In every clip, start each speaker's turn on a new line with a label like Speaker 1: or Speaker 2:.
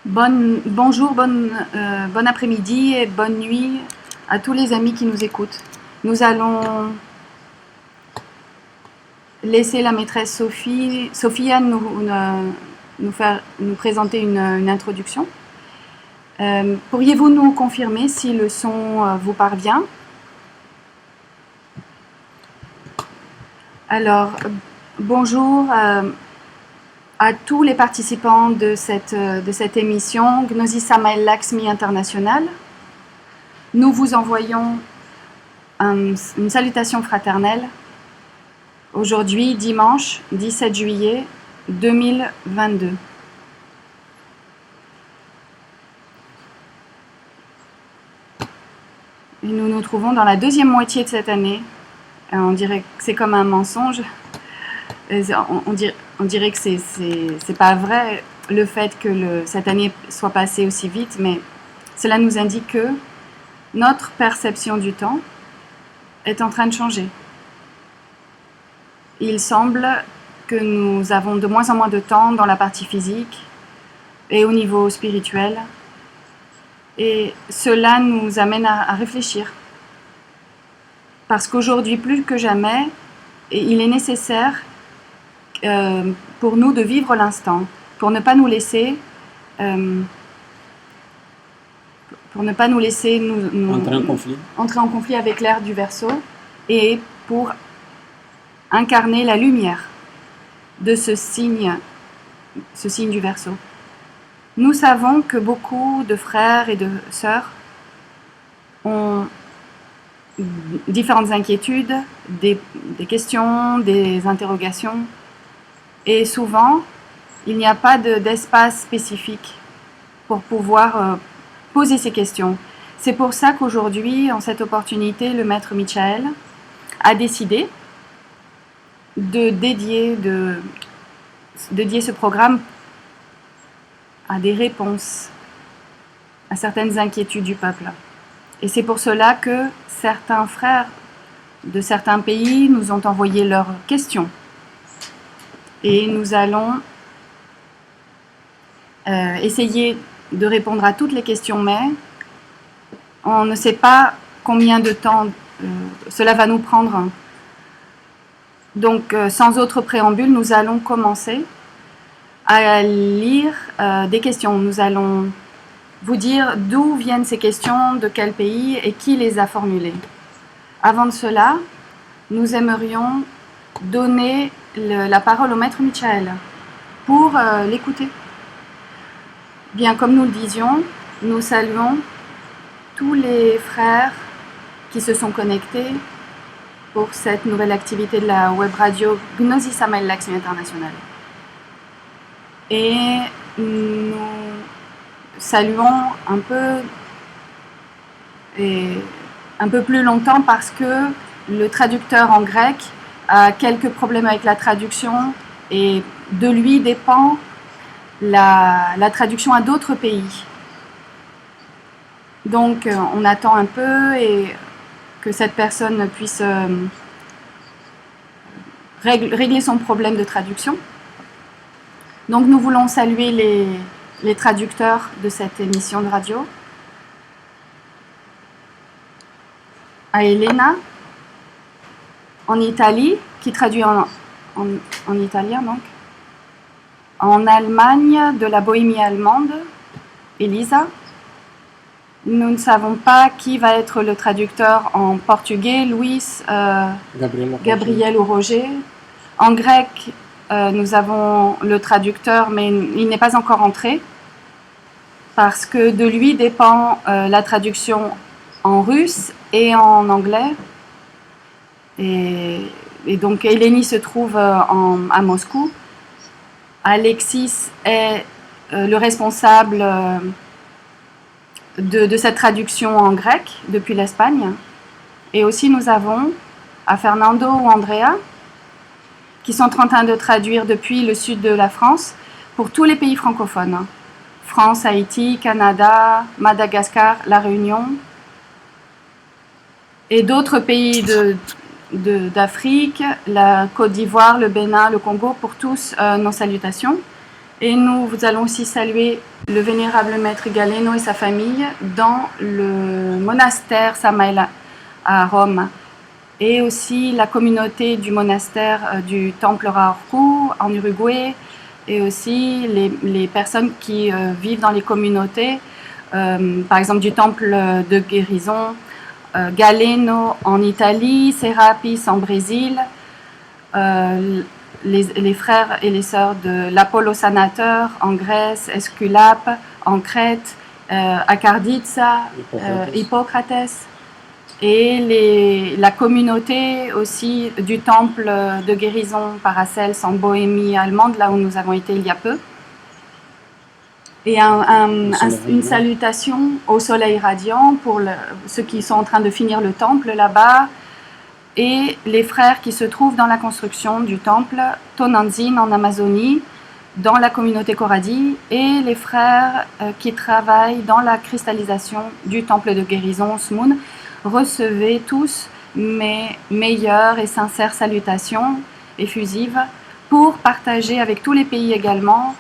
Speaker 1: Bonjour, bon après-midi et bonne nuit à tous les amis qui nous écoutent. Nous allons laisser la maîtresse Sophia nous présenter une introduction. Pourriez-vous nous confirmer si le son vous parvient? Alors, bonjour à tous les participants de cette émission Gnosis Samael Laxmi International. Nous vous envoyons une salutation fraternelle aujourd'hui, dimanche 17 juillet 2022. Et nous nous trouvons dans la deuxième moitié de cette année. On dirait que c'est comme un mensonge. On dirait que c'est pas vrai le fait que cette année soit passée aussi vite, mais cela nous indique que notre perception du temps est en train de changer. Il semble que nous avons de moins en moins de temps dans la partie physique et au niveau spirituel, et cela nous amène à réfléchir. Parce qu'aujourd'hui, plus que jamais, il est nécessaire pour nous de vivre l'instant, pour ne pas nous laisser entrer en conflit avec l'ère du Verseau, et pour incarner la lumière de ce signe du Verseau. Nous savons que beaucoup de frères et de sœurs ont différentes inquiétudes, des questions, des interrogations, et souvent il n'y a pas d'espace spécifique pour pouvoir poser ces questions. C'est pour ça qu'aujourd'hui, en cette opportunité, le maître Michael a décidé de dédier ce programme à des réponses à certaines inquiétudes du peuple. Et c'est pour cela que certains frères de certains pays nous ont envoyé leurs questions. Et nous allons essayer de répondre à toutes les questions, mais on ne sait pas combien de temps cela va nous prendre. Donc, sans autre préambule, nous allons commencer à lire des questions. Nous allons vous dire d'où viennent ces questions, de quel pays et qui les a formulées. Avant de cela, nous aimerions donner la parole au maître Michael pour l'écouter. Bien, comme nous le disions, nous saluons tous les frères qui se sont connectés pour cette nouvelle activité de la web radio Gnosis Samael Laxmi International. Et nous saluons un peu plus longtemps parce que le traducteur en grec a quelques problèmes avec la traduction, et de lui dépend la traduction à d'autres pays. Donc on attend un peu et que cette personne puisse régler son problème de traduction. Donc nous voulons saluer les traducteurs de cette émission de radio. À Elena, en Italie, qui traduit en italien donc. En Allemagne, de la Bohémie allemande, Elisa. Nous ne savons pas qui va être le traducteur en portugais, Luis, Gabriel ou Roger. En grec, nous avons le traducteur, mais il n'est pas encore entré, parce que de lui dépend la traduction en russe et en anglais. Et donc Eleni se trouve à Moscou. Alexis est le responsable de cette traduction en grec depuis l'Espagne. Et aussi nous avons à Fernando ou Andrea qui sont en train de traduire depuis le sud de la France pour tous les pays francophones. France, Haïti, Canada, Madagascar, La Réunion et d'autres pays d'Afrique, la Côte d'Ivoire, le Bénin, le Congo, pour tous nos salutations. Et nous allons aussi saluer le vénérable maître Galeno et sa famille dans le monastère Samael à Rome, et aussi la communauté du monastère du temple Raorcu en Uruguay, et aussi les personnes qui vivent dans les communautés, par exemple du temple de guérison Galeno en Italie, Serapis en Brésil, les frères et les sœurs de l'Apollo Sanateur en Grèce, Esculape en Crète, Akarditsa, Hippocrates, et la communauté aussi du temple de guérison Paracels en Bohémie allemande, là où nous avons été il y a peu. Et une salutation au soleil radiant pour ceux qui sont en train de finir le temple là-bas, et les frères qui se trouvent dans la construction du temple Tonantzin en Amazonie, dans la communauté Koradi, et les frères qui travaillent dans la cristallisation du temple de guérison Smoun. Recevez tous mes meilleures et sincères salutations effusives pour partager avec tous les pays également,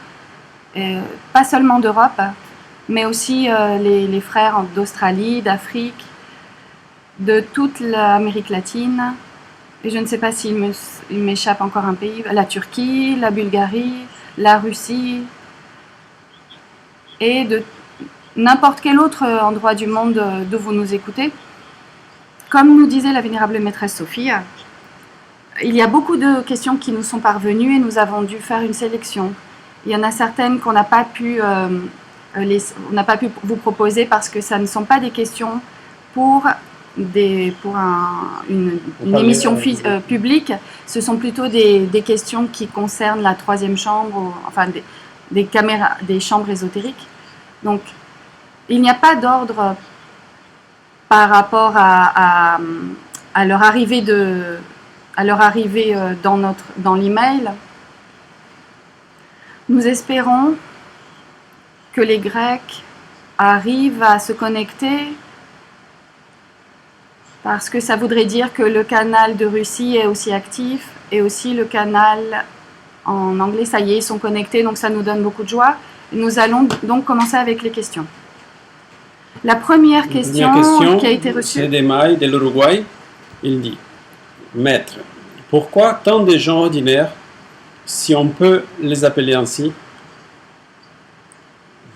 Speaker 1: pas seulement d'Europe, mais aussi les frères d'Australie, d'Afrique, de toute l'Amérique latine, et je ne sais pas s'il m'échappe encore un pays, la Turquie, la Bulgarie, la Russie, et de n'importe quel autre endroit du monde d'où vous nous écoutez. Comme nous disait la vénérable maîtresse Sophie, il y a beaucoup de questions qui nous sont parvenues et nous avons dû faire une sélection. Il y en a certaines qu'on n'a pas pu, vous proposer parce que ça ne sont pas des questions pour une émission publique. Ce sont plutôt des questions qui concernent la troisième chambre, enfin des chambres ésotériques. Donc, il n'y a pas d'ordre par rapport à leur arrivée dans l'email. Nous espérons que les Grecs arrivent à se connecter, parce que ça voudrait dire que le canal de Russie est aussi actif, et aussi le canal en anglais, ça y est, ils sont connectés, donc ça nous donne beaucoup de joie. Nous allons donc commencer avec les questions. La première question qui a été reçue,
Speaker 2: c'est d'Emaï de l'Uruguay. Il dit: Maître, pourquoi tant de gens ordinaires, si on peut les appeler ainsi,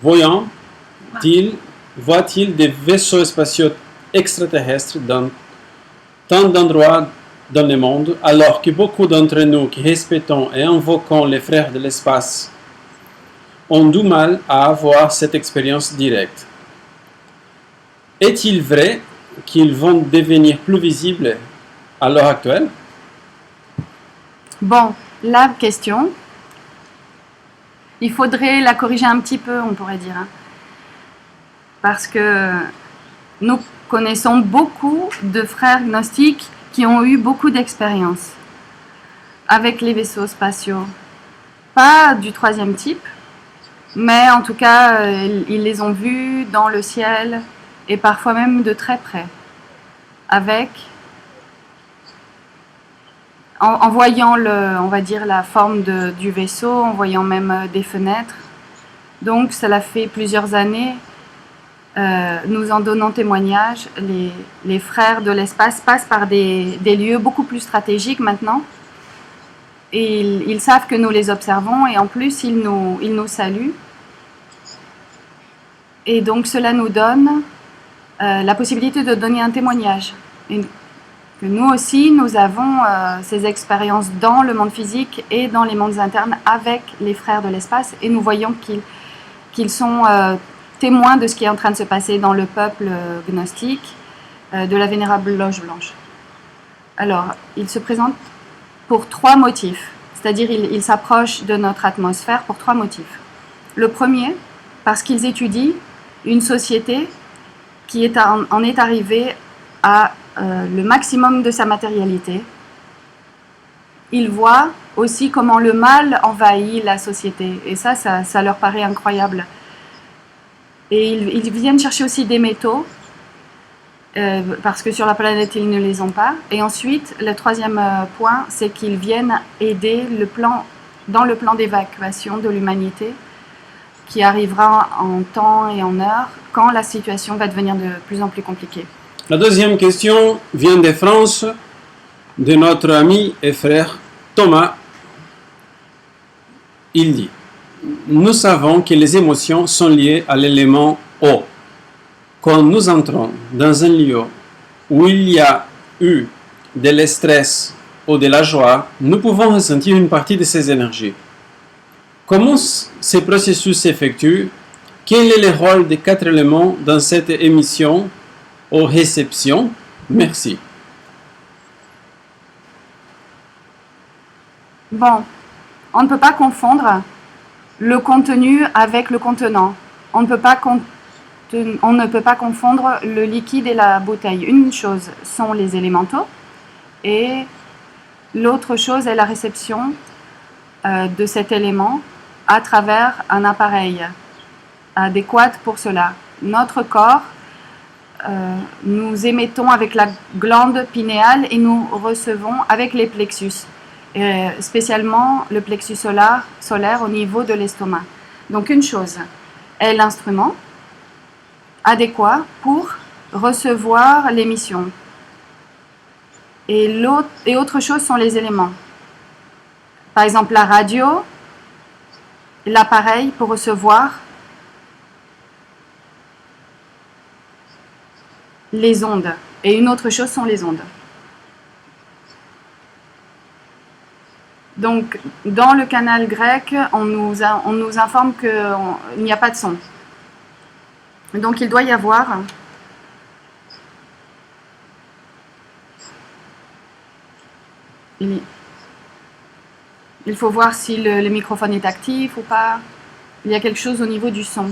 Speaker 2: voient-ils des vaisseaux spatiaux extraterrestres dans tant d'endroits dans le monde, alors que beaucoup d'entre nous qui respectons et invoquons les frères de l'espace ont du mal à avoir cette expérience directe? Est-il vrai qu'ils vont devenir plus visibles à l'heure actuelle?
Speaker 1: Bon, la question, il faudrait la corriger un petit peu, on pourrait dire, hein, parce que nous connaissons beaucoup de frères gnostiques qui ont eu beaucoup d'expérience avec les vaisseaux spatiaux. Pas du troisième type, mais en tout cas, ils les ont vus dans le ciel, et parfois même de très près, en voyant on va dire la forme du vaisseau, en voyant même des fenêtres. Donc cela fait plusieurs années, nous en donnons témoignage. Les frères de l'espace passent par des lieux beaucoup plus stratégiques maintenant, et ils savent que nous les observons, et en plus ils nous saluent, et donc cela nous donne la possibilité de donner un témoignage, et que nous aussi nous avons ces expériences dans le monde physique et dans les mondes internes avec les frères de l'espace, et nous voyons qu'ils sont témoins de ce qui est en train de se passer dans le peuple gnostique de la vénérable loge blanche. Alors, ils se présentent pour 3 motifs, c'est-à-dire ils s'approchent de notre atmosphère pour 3 motifs. Le premier, parce qu'ils étudient une société qui en est arrivée à le maximum de sa matérialité. Ils voient aussi comment le mal envahit la société, et ça leur paraît incroyable. Et ils viennent chercher aussi des métaux, parce que sur la planète ils ne les ont pas. Et ensuite, le troisième point, c'est qu'ils viennent aider le plan dans le plan d'évacuation de l'humanité qui arrivera en temps et en heure quand la situation va devenir de plus en plus compliquée.
Speaker 2: La deuxième question vient de France, de notre ami et frère Thomas. Il dit: nous savons que les émotions sont liées à l'élément eau. Quand nous entrons dans un lieu où il y a eu de l'estress ou de la joie, nous pouvons ressentir une partie de ces énergies. Comment ces processus s'effectuent? Quel est le rôle des 4 éléments dans cette émission ou réception? Merci.
Speaker 1: Bon, on ne peut pas confondre le contenu avec le contenant. On ne peut pas confondre le liquide et la bouteille. Une chose sont les élémentaux et l'autre chose est la réception de cet élément à travers un appareil adéquat pour cela. Notre corps, nous émettons avec la glande pinéale et nous recevons avec les plexus, spécialement le plexus solaire au niveau de l'estomac. Donc une chose est l'instrument adéquat pour recevoir l'émission. Et autre chose sont les éléments. Par exemple, la radio, l'appareil pour recevoir les ondes. Et une autre chose sont les ondes. Donc, dans le canal grec, on nous informe qu'il n'y a pas de son. Donc, il doit y avoir il faut voir si le microphone est actif ou pas. Il y a quelque chose au niveau du son.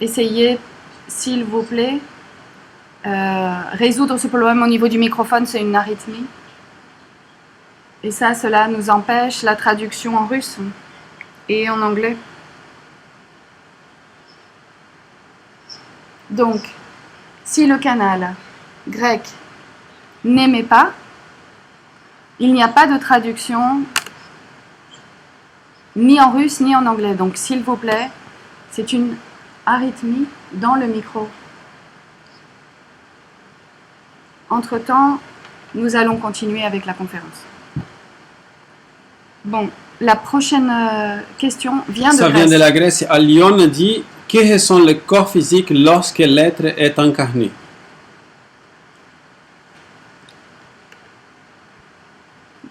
Speaker 1: Essayez, s'il vous plaît, résoudre ce problème au niveau du microphone, c'est une arythmie. Et ça, cela nous empêche la traduction en russe et en anglais. Donc, si le canal grec n'émet pas, il n'y a pas de traduction ni en russe ni en anglais. Donc, s'il vous plaît, c'est une arythmie dans le micro. Entre-temps, nous allons continuer avec la conférence. Bon, la prochaine question vient de Grèce.
Speaker 2: Ça vient de la Grèce. À Lyon dit: quels sont les corps physiques lorsque l'être est incarné?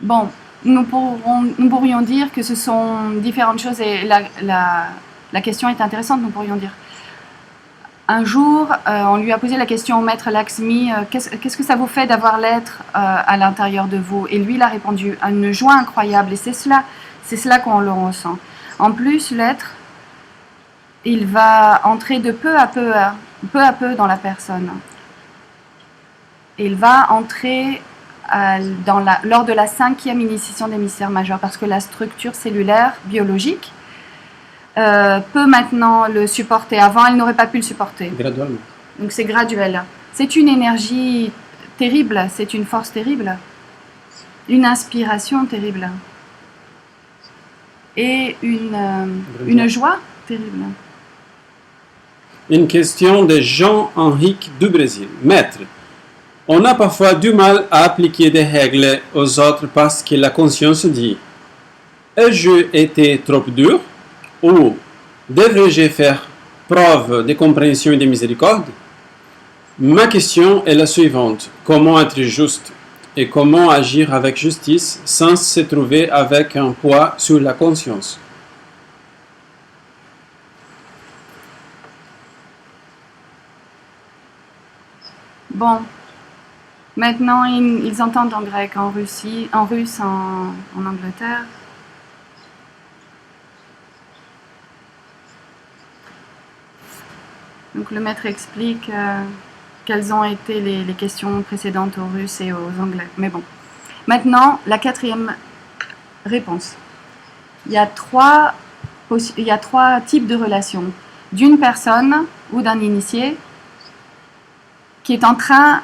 Speaker 1: Bon, nous pourrions dire que ce sont différentes choses et la question est intéressante, nous pourrions dire. Un jour, on lui a posé la question au maître Lakshmi, qu'est-ce que ça vous fait d'avoir l'être à l'intérieur de vous? Et lui, il a répondu, une joie incroyable. Et c'est cela qu'on le ressent. En plus, l'être, il va entrer de peu à peu dans la personne. Il va entrer lors de la 5e initiation des mystères majeurs, parce que la structure cellulaire biologique peut maintenant le supporter. Avant, elle n'aurait pas pu le supporter.
Speaker 2: Graduellement.
Speaker 1: Donc c'est graduel. C'est une énergie terrible, c'est une force terrible, une inspiration terrible et une joie terrible.
Speaker 2: Une question de Jean-Henrique du Brésil. Maître, on a parfois du mal à appliquer des règles aux autres parce que la conscience dit: ai-je été trop dur? Ou devrais-je faire preuve de compréhension et de miséricorde? Ma question est la suivante: comment être juste et comment agir avec justice sans se trouver avec un poids sur la conscience?
Speaker 1: Bon, maintenant ils entendent en grec, en russe, en Angleterre. Donc le maître explique quelles ont été les questions précédentes aux Russes et aux Anglais. Mais bon, maintenant la 4e réponse. Il y a trois types de relations. D'une personne ou d'un initié qui est en train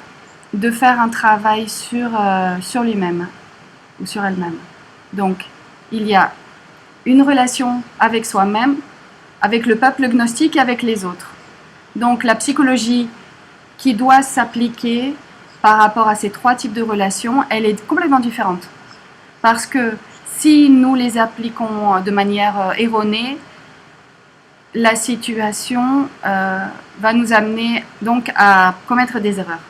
Speaker 1: de faire un travail sur lui-même ou sur elle-même. Donc, il y a une relation avec soi-même, avec le peuple gnostique et avec les autres. Donc, la psychologie qui doit s'appliquer par rapport à ces trois types de relations, elle est complètement différente. Parce que si nous les appliquons de manière erronée, la situation va nous amener donc à commettre des erreurs.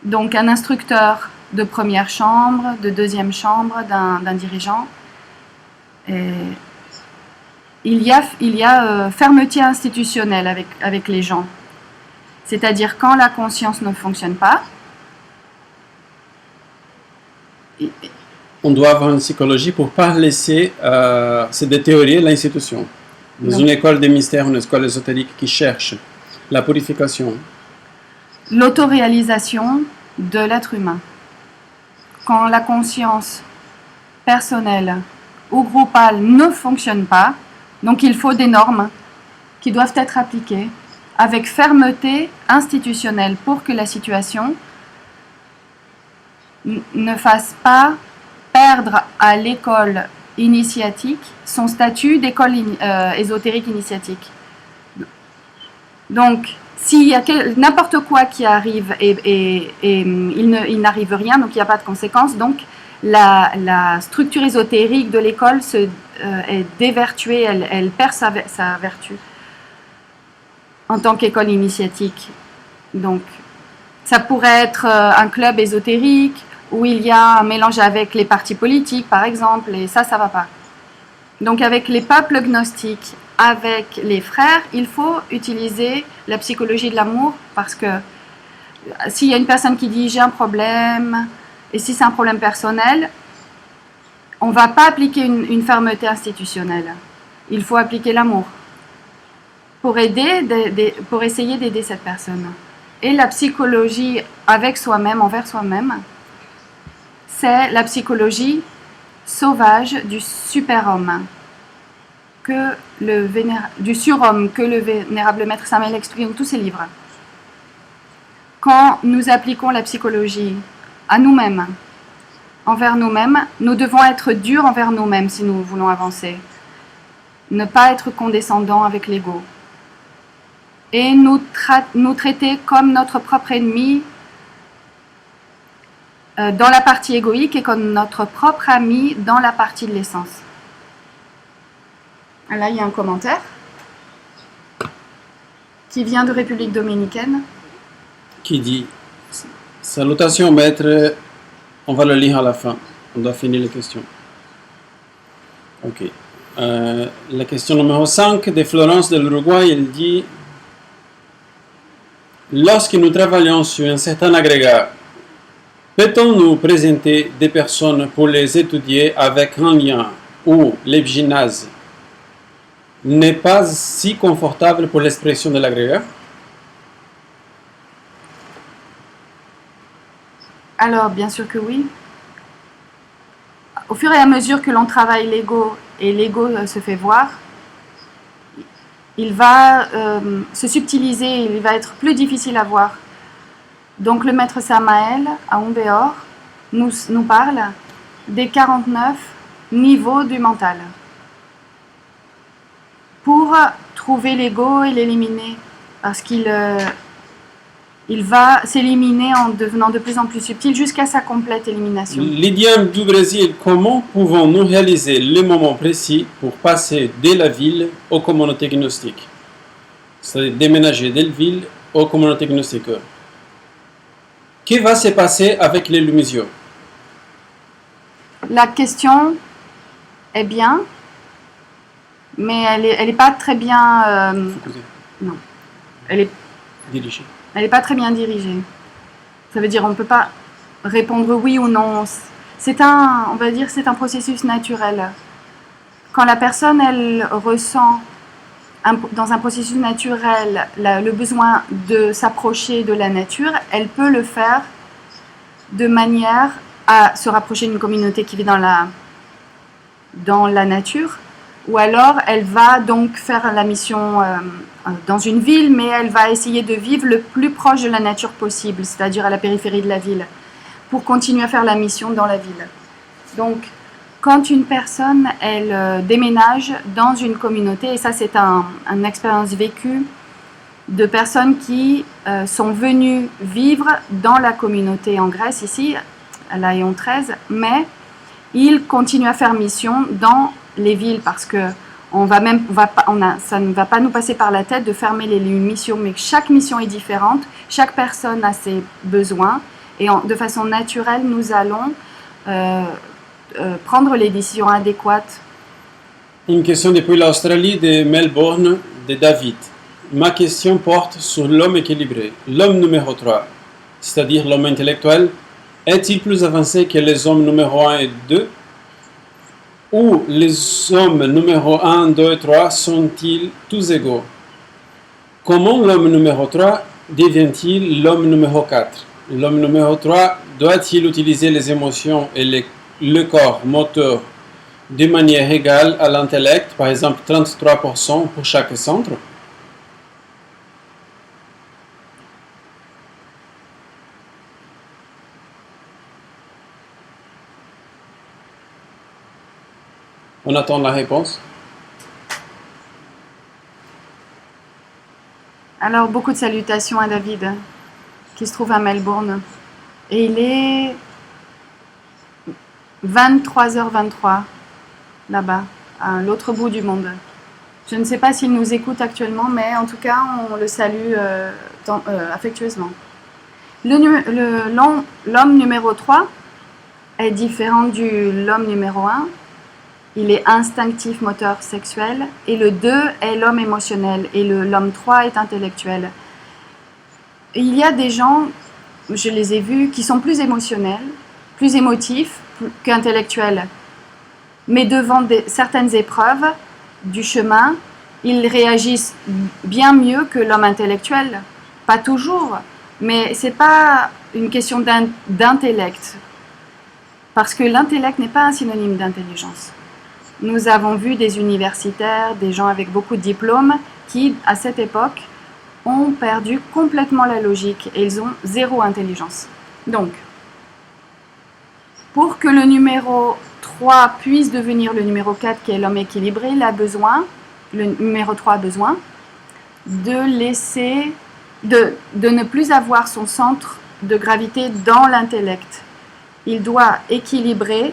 Speaker 1: Donc un instructeur de première chambre, de deuxième chambre, d'un dirigeant, il y a fermeté institutionnelle avec les gens. C'est-à-dire quand la conscience ne fonctionne pas,
Speaker 2: on doit avoir une psychologie pour ne pas laisser se détériorer l'institution. Dans
Speaker 1: Non.
Speaker 2: une école des mystères, une école ésotérique qui cherche la purification,
Speaker 1: l'autoréalisation de l'être humain. Quand la conscience personnelle ou groupale ne fonctionne pas, donc il faut des normes qui doivent être appliquées avec fermeté institutionnelle pour que la situation ne fasse pas perdre à l'école initiatique son statut d'école ésotérique initiatique. Donc, s'il y a n'importe quoi qui arrive et il n'arrive rien, donc il n'y a pas de conséquences, donc la structure ésotérique de l'école est dévertuée, elle perd sa vertu en tant qu'école initiatique. Donc, ça pourrait être un club ésotérique où il y a un mélange avec les partis politiques, par exemple, et ça va pas. Donc, avec les peuples gnostiques, avec les frères, il faut utiliser la psychologie de l'amour parce que s'il y a une personne qui dit j'ai un problème, et si c'est un problème personnel, on ne va pas appliquer une fermeté institutionnelle. Il faut appliquer l'amour pour essayer d'aider cette personne. Et la psychologie avec soi-même, envers soi-même, c'est la psychologie sauvage du super-homme, du surhomme que le vénérable maître Samael explique dans tous ses livres. Quand nous appliquons la psychologie à nous-mêmes, envers nous-mêmes, nous devons être durs envers nous-mêmes si nous voulons avancer. Ne pas être condescendants avec l'ego. Et nous traiter comme notre propre ennemi dans la partie égoïque et comme notre propre ami dans la partie de l'essence. Là, il y a un commentaire qui vient de République dominicaine.
Speaker 2: qui dit Salutations maître, on va le lire à la fin, on doit finir les questions. Ok. La question numéro 5 de Florence de l'Uruguay, elle dit lorsque nous travaillons sur un certain agrégat, peut-on nous présenter des personnes pour les étudier avec un lien où l'epigénèse n'est pas si confortable pour l'expression de l'agrégat?
Speaker 1: Alors, bien sûr que oui. Au fur et à mesure que l'on travaille l'ego et l'ego se fait voir, il va se subtiliser, il va être plus difficile à voir. Donc le maître Samael, à Umbéor, nous parle des 49 niveaux du mental pour trouver l'ego et l'éliminer, parce qu'il va s'éliminer en devenant de plus en plus subtil jusqu'à sa complète élimination.
Speaker 2: Lydia du Brésil, comment pouvons-nous réaliser le moment précis pour passer de la ville aux communautés gnostiques? C'est-à-dire déménager de la ville aux communautés gnostiques. Que va se passer avec les Lumisio?
Speaker 1: La question est bien, mais elle n'est pas très bien... non, elle est
Speaker 2: Dirigé.
Speaker 1: Elle n'est pas très bien dirigée. Ça veut dire on ne peut pas répondre oui ou non. C'est on va dire, c'est un processus naturel. Quand la personne, elle ressent dans un processus naturel le besoin de s'approcher de la nature, elle peut le faire de manière à se rapprocher d'une communauté qui vit dans la nature. Ou alors, elle va donc faire la mission dans une ville, mais elle va essayer de vivre le plus proche de la nature possible, c'est-à-dire à la périphérie de la ville, pour continuer à faire la mission dans la ville. Donc, quand une personne, elle déménage dans une communauté, et ça c'est une expérience vécue de personnes qui sont venues vivre dans la communauté en Grèce, ici, à la Lyon 13, mais ils continuent à faire mission dans les villes parce que ça ne va pas nous passer par la tête de fermer les missions, mais chaque mission est différente, chaque personne a ses besoins, et de façon naturelle, nous allons prendre les décisions adéquates.
Speaker 2: Une question depuis l'Australie de Melbourne de David. Ma question porte sur l'homme équilibré, l'homme numéro 3, c'est-à-dire l'homme intellectuel. Est-il plus avancé que les hommes numéro 1 et 2? Ou les hommes numéro 1, 2 et 3 sont-ils tous égaux? Comment l'homme numéro 3 devient-il l'homme numéro 4? L'homme numéro 3 doit-il utiliser les émotions et le corps moteur de manière égale à l'intellect, par exemple 33% pour chaque centre? On attend la réponse.
Speaker 1: Alors, beaucoup de salutations à David, qui se trouve à Melbourne. Et il est 23h23, là-bas, à l'autre bout du monde. Je ne sais pas s'il nous écoute actuellement, mais en tout cas, on le salue affectueusement. L'homme numéro 3 est différent de l'homme numéro 1. Il est instinctif, moteur, sexuel. Et le 2 est l'homme émotionnel. Et l'homme 3 est intellectuel. Et il y a des gens, je les ai vus, qui sont plus émotionnels, plus émotifs qu'intellectuels. Mais devant certaines épreuves du chemin, ils réagissent bien mieux que l'homme intellectuel. Pas toujours, mais ce n'est pas une question d'intellect. Parce que l'intellect n'est pas un synonyme d'intelligence. Nous avons vu des universitaires, des gens avec beaucoup de diplômes qui, à cette époque, ont perdu complètement la logique et ils ont zéro intelligence. Donc, pour que le numéro 3 puisse devenir le numéro 4, qui est l'homme équilibré, le numéro 3 a besoin de ne plus avoir son centre de gravité dans l'intellect. Il doit équilibrer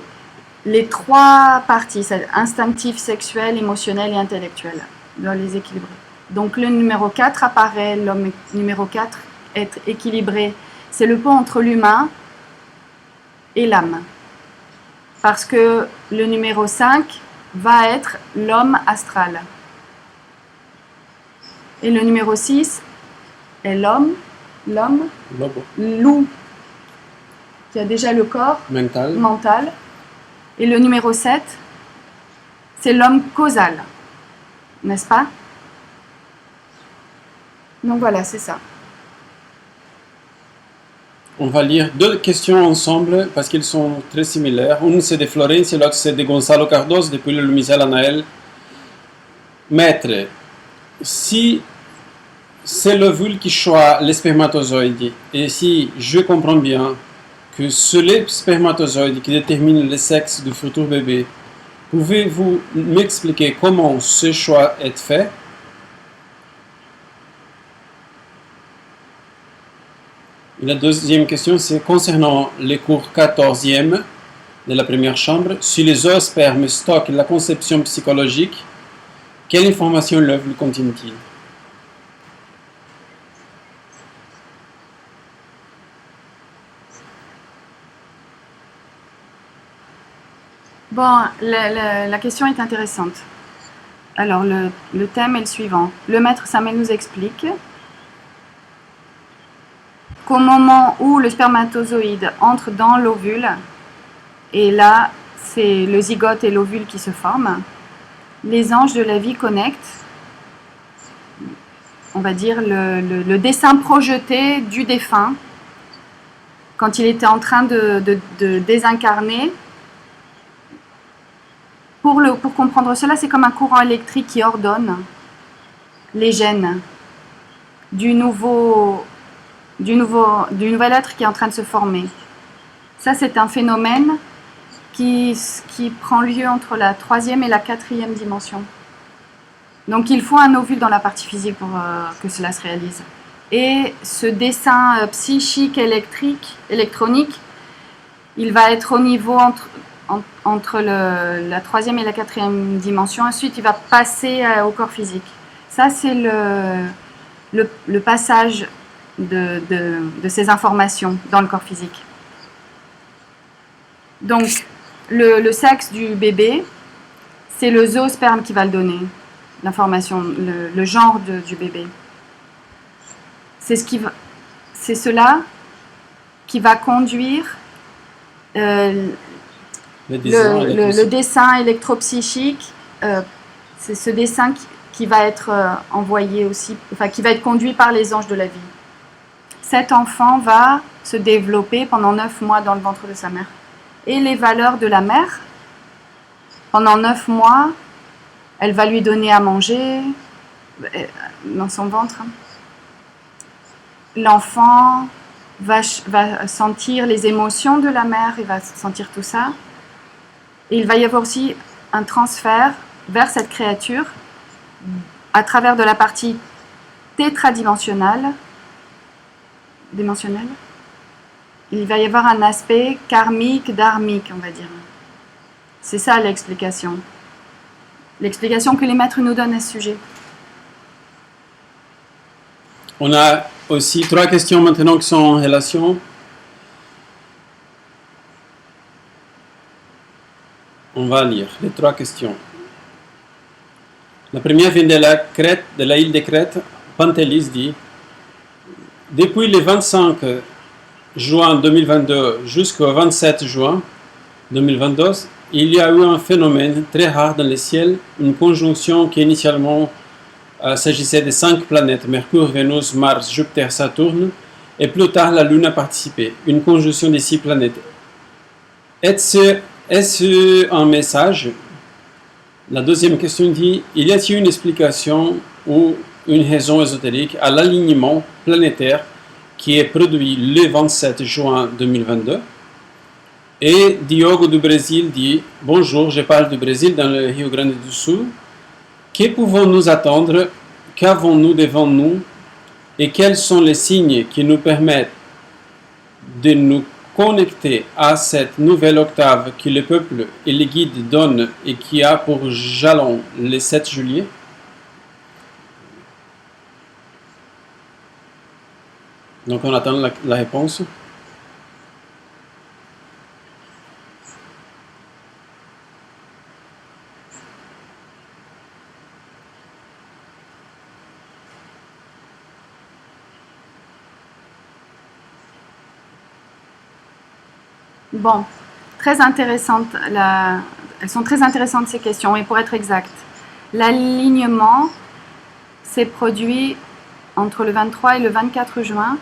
Speaker 1: les 3 parties, instinctif, sexuel, émotionnel et intellectuel. Il doit les équilibrer. Donc le numéro 4 apparaît, l'homme numéro 4 est équilibré. C'est le pont entre l'humain et l'âme. Parce que le numéro 5 va être l'homme astral. Et le numéro 6 est l'homme, loup, qui a déjà le corps mental. Et le numéro 7, c'est l'homme causal, n'est-ce pas? Donc voilà, c'est ça.
Speaker 2: On va lire 2 questions ensemble parce qu'elles sont très similaires. Une c'est de Florence et l'autre c'est de Gonzalo Cardoso depuis le Lumisel à Naël. Maître, si c'est l'ovule qui choisit les spermatozoïdes et si je comprends bien que c'est les spermatozoïdes qui déterminent le sexe du futur bébé, pouvez-vous m'expliquer comment ce choix est fait? Et la deuxième question, c'est concernant les cours 14e de la première chambre. Si les zoospermes stockent la conception psychologique, quelle information l'œuvre contient-il?
Speaker 1: Bon, la question est intéressante. Alors, le thème est le suivant. Le maître Samuel nous explique qu'au moment où le spermatozoïde entre dans l'ovule, et là, c'est le zygote et l'ovule qui se forment, les anges de la vie connectent, on va dire, le dessin projeté du défunt, quand il était en train de désincarner. Pour comprendre cela, c'est comme un courant électrique qui ordonne les gènes du nouvel être qui est en train de se former. Ça, c'est un phénomène qui prend lieu entre la 3e et la 4e dimension. Donc il faut un ovule dans la partie physique pour que cela se réalise. Et ce dessin psychique, électronique, il va être au niveau entre la 3e et la 4e dimension. Ensuite, il va passer au corps physique. Ça, c'est le passage de ces informations dans le corps physique. Donc, le sexe du bébé, c'est le zoosperme qui va le donner, l'information, le genre du bébé. C'est cela qui va conduire le dessin électropsychique. C'est ce dessin qui va être envoyé aussi, enfin qui va être conduit par les anges de la vie. Cet enfant va se développer pendant 9 mois dans le ventre de sa mère. Et les valeurs de la mère, pendant 9 mois, elle va lui donner à manger dans son ventre. L'enfant va sentir les émotions de la mère, il va sentir tout ça. Et il va y avoir aussi un transfert vers cette créature à travers de la partie tétradimensionnelle. Il va y avoir un aspect karmique, dharmique, on va dire. C'est ça l'explication. L'explication que les maîtres nous donnent à ce sujet.
Speaker 2: On a aussi 3 questions maintenant qui sont en relation. On va lire les 3 questions. La première vient de la île de Crète. Pantelis dit: depuis le 25 juin 2022 jusqu'au 27 juin 2022, il y a eu un phénomène très rare dans le ciel, une conjonction qui initialement s'agissait de 5 planètes, Mercure, Vénus, Mars, Jupiter, Saturne, et plus tard la Lune a participé, une conjonction de 6 planètes. Est-ce un message? La deuxième question dit: y a-t-il une explication ou une raison ésotérique à l'alignement planétaire qui est produit le 27 juin 2022? Et Diogo du Brésil dit: bonjour, je parle du Brésil dans le Rio Grande do Sul. Que pouvons-nous attendre? Qu'avons-nous devant nous? Et quels sont les signes qui nous permettent de nous connecter à cette nouvelle octave que le peuple et les guides donnent et qui a pour jalon le 7 juillet? Donc on attend la réponse.
Speaker 1: Bon, très intéressante. Elles sont très intéressantes ces questions. Et pour être exact, l'alignement s'est produit entre le 23 et le 24 juin.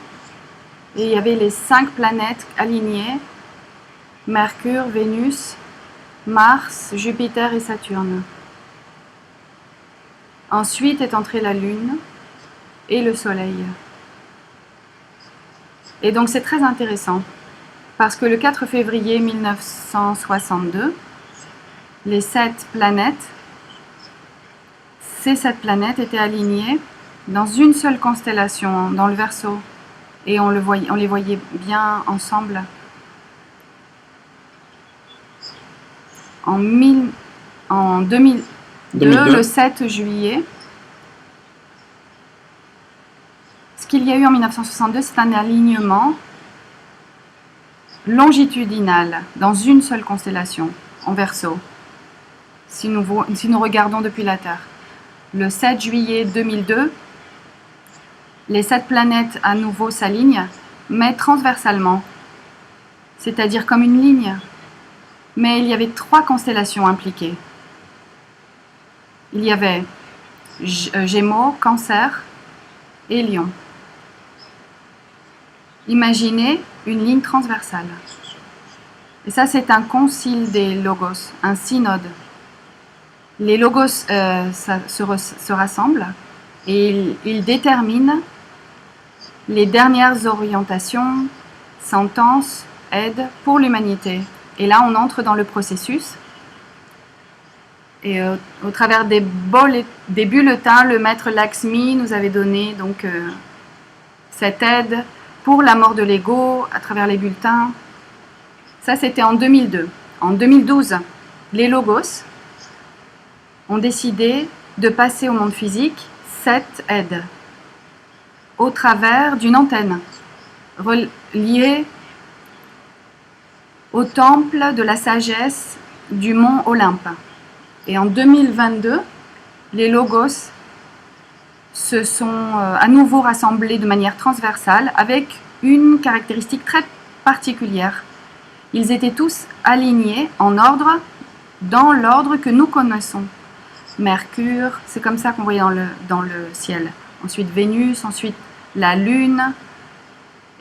Speaker 1: Et il y avait les 5 planètes alignées: Mercure, Vénus, Mars, Jupiter et Saturne. Ensuite est entrée la Lune et le Soleil. Et donc c'est très intéressant. Parce que le 4 février 1962, les 7 planètes, ces 7 planètes étaient alignées dans une seule constellation, dans le Verseau. Et on les voyait bien ensemble. En 2002, le 7 juillet, ce qu'il y a eu en 1962, c'est un alignement longitudinal dans une seule constellation, en Verseau, si nous regardons depuis la Terre. Le 7 juillet 2002, les 7 planètes à nouveau s'alignent, mais transversalement, c'est-à-dire comme une ligne. Mais il y avait 3 constellations impliquées. Il y avait Gémeaux, Cancer et Lion. Imaginez une ligne transversale. Et ça, c'est un concile des logos, un synode. Les logos se rassemblent et ils déterminent les dernières orientations, sentences, aides pour l'humanité Et là, on entre dans le processus. Et au travers des bulletins, le maître Lakshmi nous avait donné donc cette aide pour la mort de l'ego à travers les bulletins. Ça, c'était en 2002. En 2012, les logos ont décidé de passer au monde physique cette aide au travers d'une antenne reliée au temple de la sagesse du mont Olympe. Et en 2022, les logos se sont à nouveau rassemblés de manière transversale avec une caractéristique très particulière. Ils étaient tous alignés en ordre, dans l'ordre que nous connaissons. Mercure, c'est comme ça qu'on voyait dans le ciel. Ensuite Vénus, ensuite la Lune.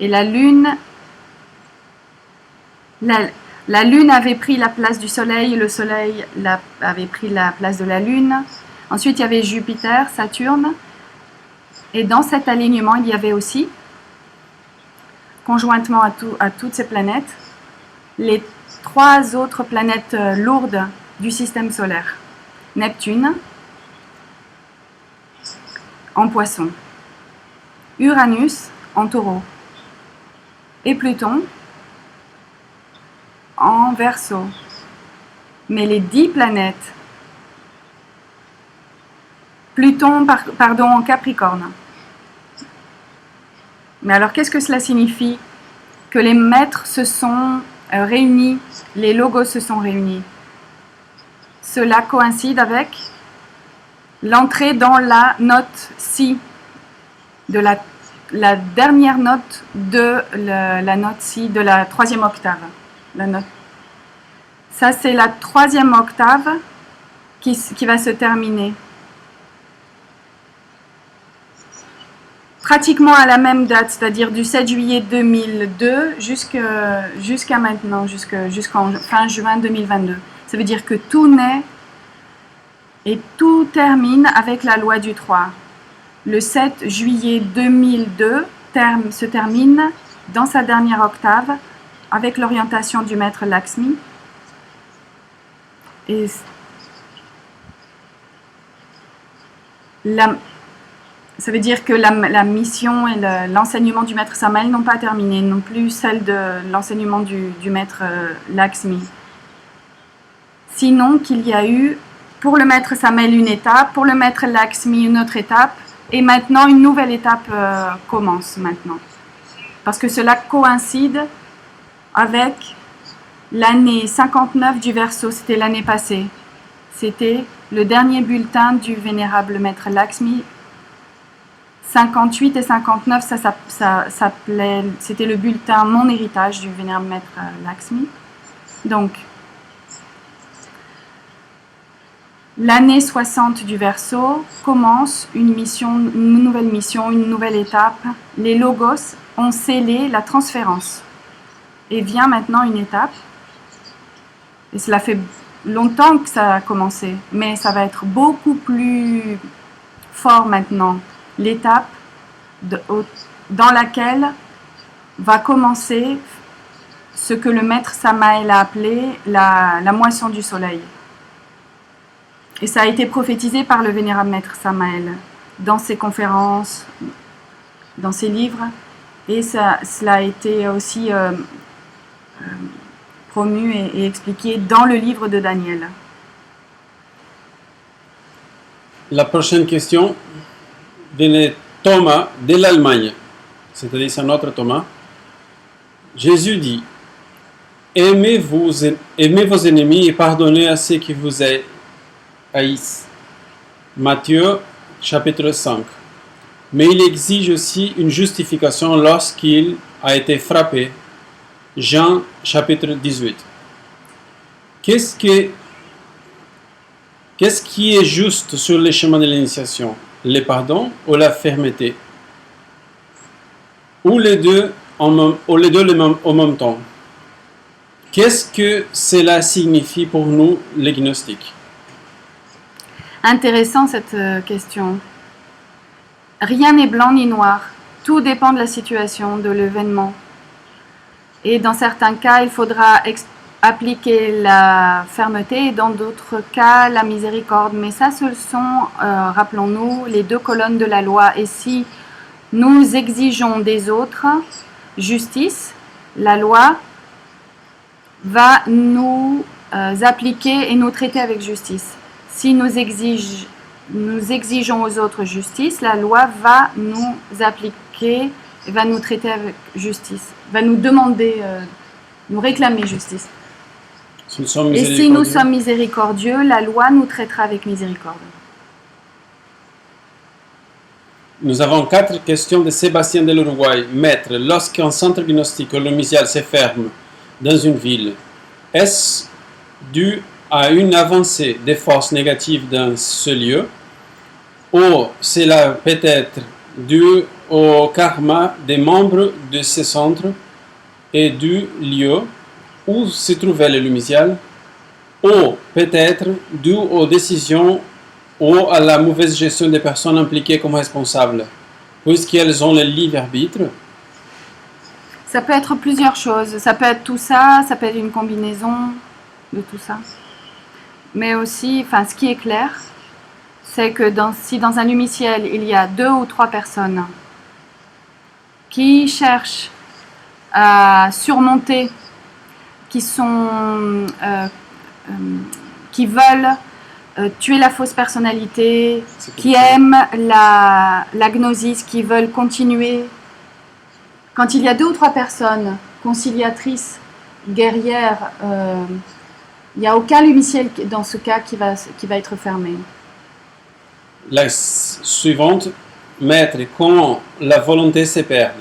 Speaker 1: Et la Lune avait pris la place du Soleil, le Soleil avait pris la place de la Lune. Ensuite, il y avait Jupiter, Saturne. Et dans cet alignement, il y avait aussi, conjointement à toutes ces planètes, les 3 autres planètes lourdes du système solaire. Neptune, en Poisson. Uranus, en Taureau. Et Pluton, en Verseau. Mais les 10 planètes, Pluton, en Capricorne. Mais alors, qu'est-ce que cela signifie? Que les maîtres se sont réunis, les logos se sont réunis. Cela coïncide avec l'entrée dans la note Si, de la dernière note de la note Si, de la 3e octave. La note. Ça, c'est la 3e octave qui va se terminer. Pratiquement à la même date, c'est-à-dire du 7 juillet 2002 jusqu'à maintenant, jusqu'en fin juin 2022. Ça veut dire que tout naît et tout termine avec la loi du 3. Le 7 juillet 2002 se termine dans sa dernière octave avec l'orientation du maître Lakshmi. Et ça veut dire que la mission et l'enseignement du maître Samael n'ont pas terminé, non plus celle de l'enseignement du maître Lakshmi. Sinon qu'il y a eu pour le maître Samael une étape, pour le maître Lakshmi une autre étape, et maintenant une nouvelle étape commence maintenant. Parce que cela coïncide avec l'année 59 du Verseau, c'était l'année passée. C'était le dernier bulletin du vénérable maître Lakshmi. 58 et 59, ça s'appelait, c'était le bulletin Mon héritage du vénérable maître Lakshmi. Donc, l'année 60 du Verseau commence une nouvelle mission, une nouvelle étape. Les logos ont scellé la transférence. Et vient maintenant une étape. Et cela fait longtemps que ça a commencé, mais ça va être beaucoup plus fort maintenant. L'étape dans laquelle va commencer ce que le maître Samael a appelé la moisson du soleil. Et ça a été prophétisé par le vénérable maître Samael dans ses conférences, dans ses livres, et cela a été aussi promu et expliqué dans le livre de Daniel.
Speaker 2: La prochaine question vient de Thomas de l'Allemagne, c'est-à-dire c'est un autre Thomas. Jésus dit: aimez vos ennemis et pardonnez à ceux qui vous haïssent. Matthieu chapitre 5. Mais il exige aussi une justification lorsqu'il a été frappé. Jean chapitre 18. Qu'est-ce qui est juste sur le chemin de l'initiation? Le pardon ou la fermeté? Ou les deux au même temps? Qu'est-ce que cela signifie pour nous, les gnostiques?
Speaker 1: Intéressant cette question. Rien n'est blanc ni noir. Tout dépend de la situation, de l'événement. Et dans certains cas, il faudra appliquer la fermeté et dans d'autres cas la miséricorde. Mais ça, ce sont, rappelons-nous, les deux colonnes de la loi. Et si nous exigeons des autres justice, la loi va nous appliquer et nous traiter avec justice. Si nous exigeons aux autres justice, la loi va nous appliquer et va nous traiter avec justice, va nous demander, nous réclamer justice.
Speaker 2: Si nous sommes
Speaker 1: Et si nous sommes miséricordieux, la loi nous traitera avec miséricorde.
Speaker 2: Nous avons 4 questions de Sébastien de l'Uruguay. Maître, lorsqu'un centre gnostique ou lumizial se ferme dans une ville, est-ce dû à une avancée des forces négatives dans ce lieu, ou cela peut être dû au karma des membres de ce centre et du lieu où se trouvait le lumizial, ou peut-être dû aux décisions ou à la mauvaise gestion des personnes impliquées comme responsables, puisqu'elles ont le libre arbitre?
Speaker 1: Ça peut être plusieurs choses. Ça peut être tout ça, ça peut être une combinaison de tout ça. Mais aussi, enfin, ce qui est clair, c'est que si dans un lumiciel, il y a 2 ou 3 personnes qui cherchent à surmonter, qui veulent tuer la fausse personnalité, qui aiment la gnosis, qui veulent continuer. Quand il y a 2 ou 3 personnes conciliatrices, guerrières, il n'y a aucun lumiciel dans ce cas qui va être fermé.
Speaker 2: La suivante, maître, quand la volonté se perd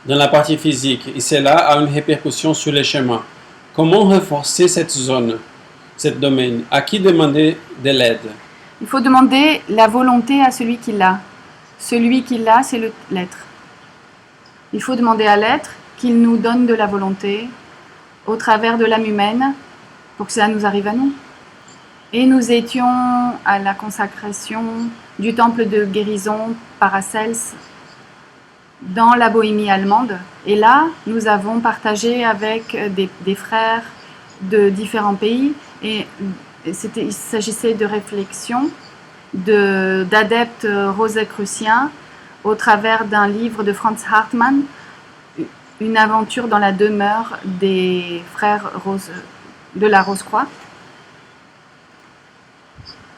Speaker 2: dans la partie physique et cela a une répercussion sur les chemins, comment renforcer cette zone, ce domaine? À qui demander de l'aide?
Speaker 1: Il faut demander la volonté à celui qui l'a. Celui qui l'a, c'est l'être. Il faut demander à l'être qu'il nous donne de la volonté au travers de l'âme humaine pour que cela nous arrive à nous. Et nous étions à la consacration du temple de guérison Paracels dans la Bohémie allemande. Et là, nous avons partagé avec des frères de différents pays. Et il s'agissait de réflexion d'adeptes rosicruciens au travers d'un livre de Franz Hartmann, Une aventure dans la demeure des frères de la Rose-Croix.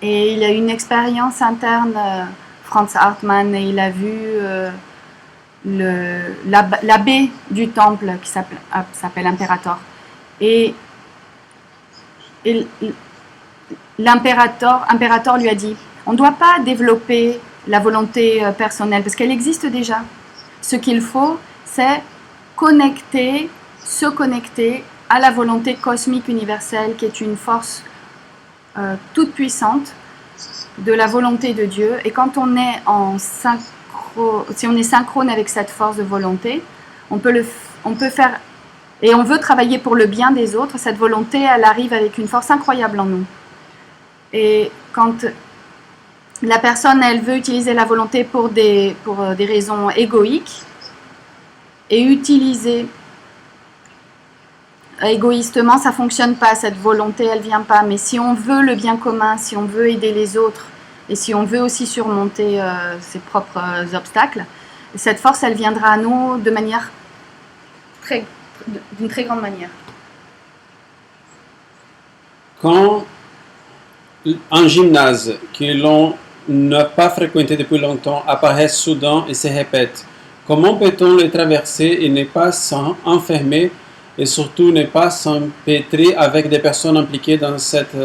Speaker 1: Et il a eu une expérience interne, Franz Hartmann, et il a vu l'abbé du temple qui s'appelle Imperator. Et l'impérator lui a dit, on ne doit pas développer la volonté personnelle parce qu'elle existe déjà. Ce qu'il faut, c'est se connecter à la volonté cosmique universelle qui est une force toute puissante de la volonté de Dieu. Et quand on est si on est synchrone avec cette force de volonté, on peut faire, et on veut travailler pour le bien des autres, cette volonté, elle arrive avec une force incroyable en nous. Et quand la personne, elle veut utiliser la volonté pour des raisons égoïques et utiliser égoïstement, ça ne fonctionne pas, cette volonté, elle ne vient pas. Mais si on veut le bien commun, si on veut aider les autres et si on veut aussi surmonter ses propres obstacles, cette force, elle viendra à nous de manière d'une très grande manière.
Speaker 2: Quand un gymnase que l'on n'a pas fréquenté depuis longtemps apparaît soudain et se répète, comment peut-on le traverser et ne pas s'enfermer et surtout ne pas s'empêtrer avec des personnes impliquées dans cette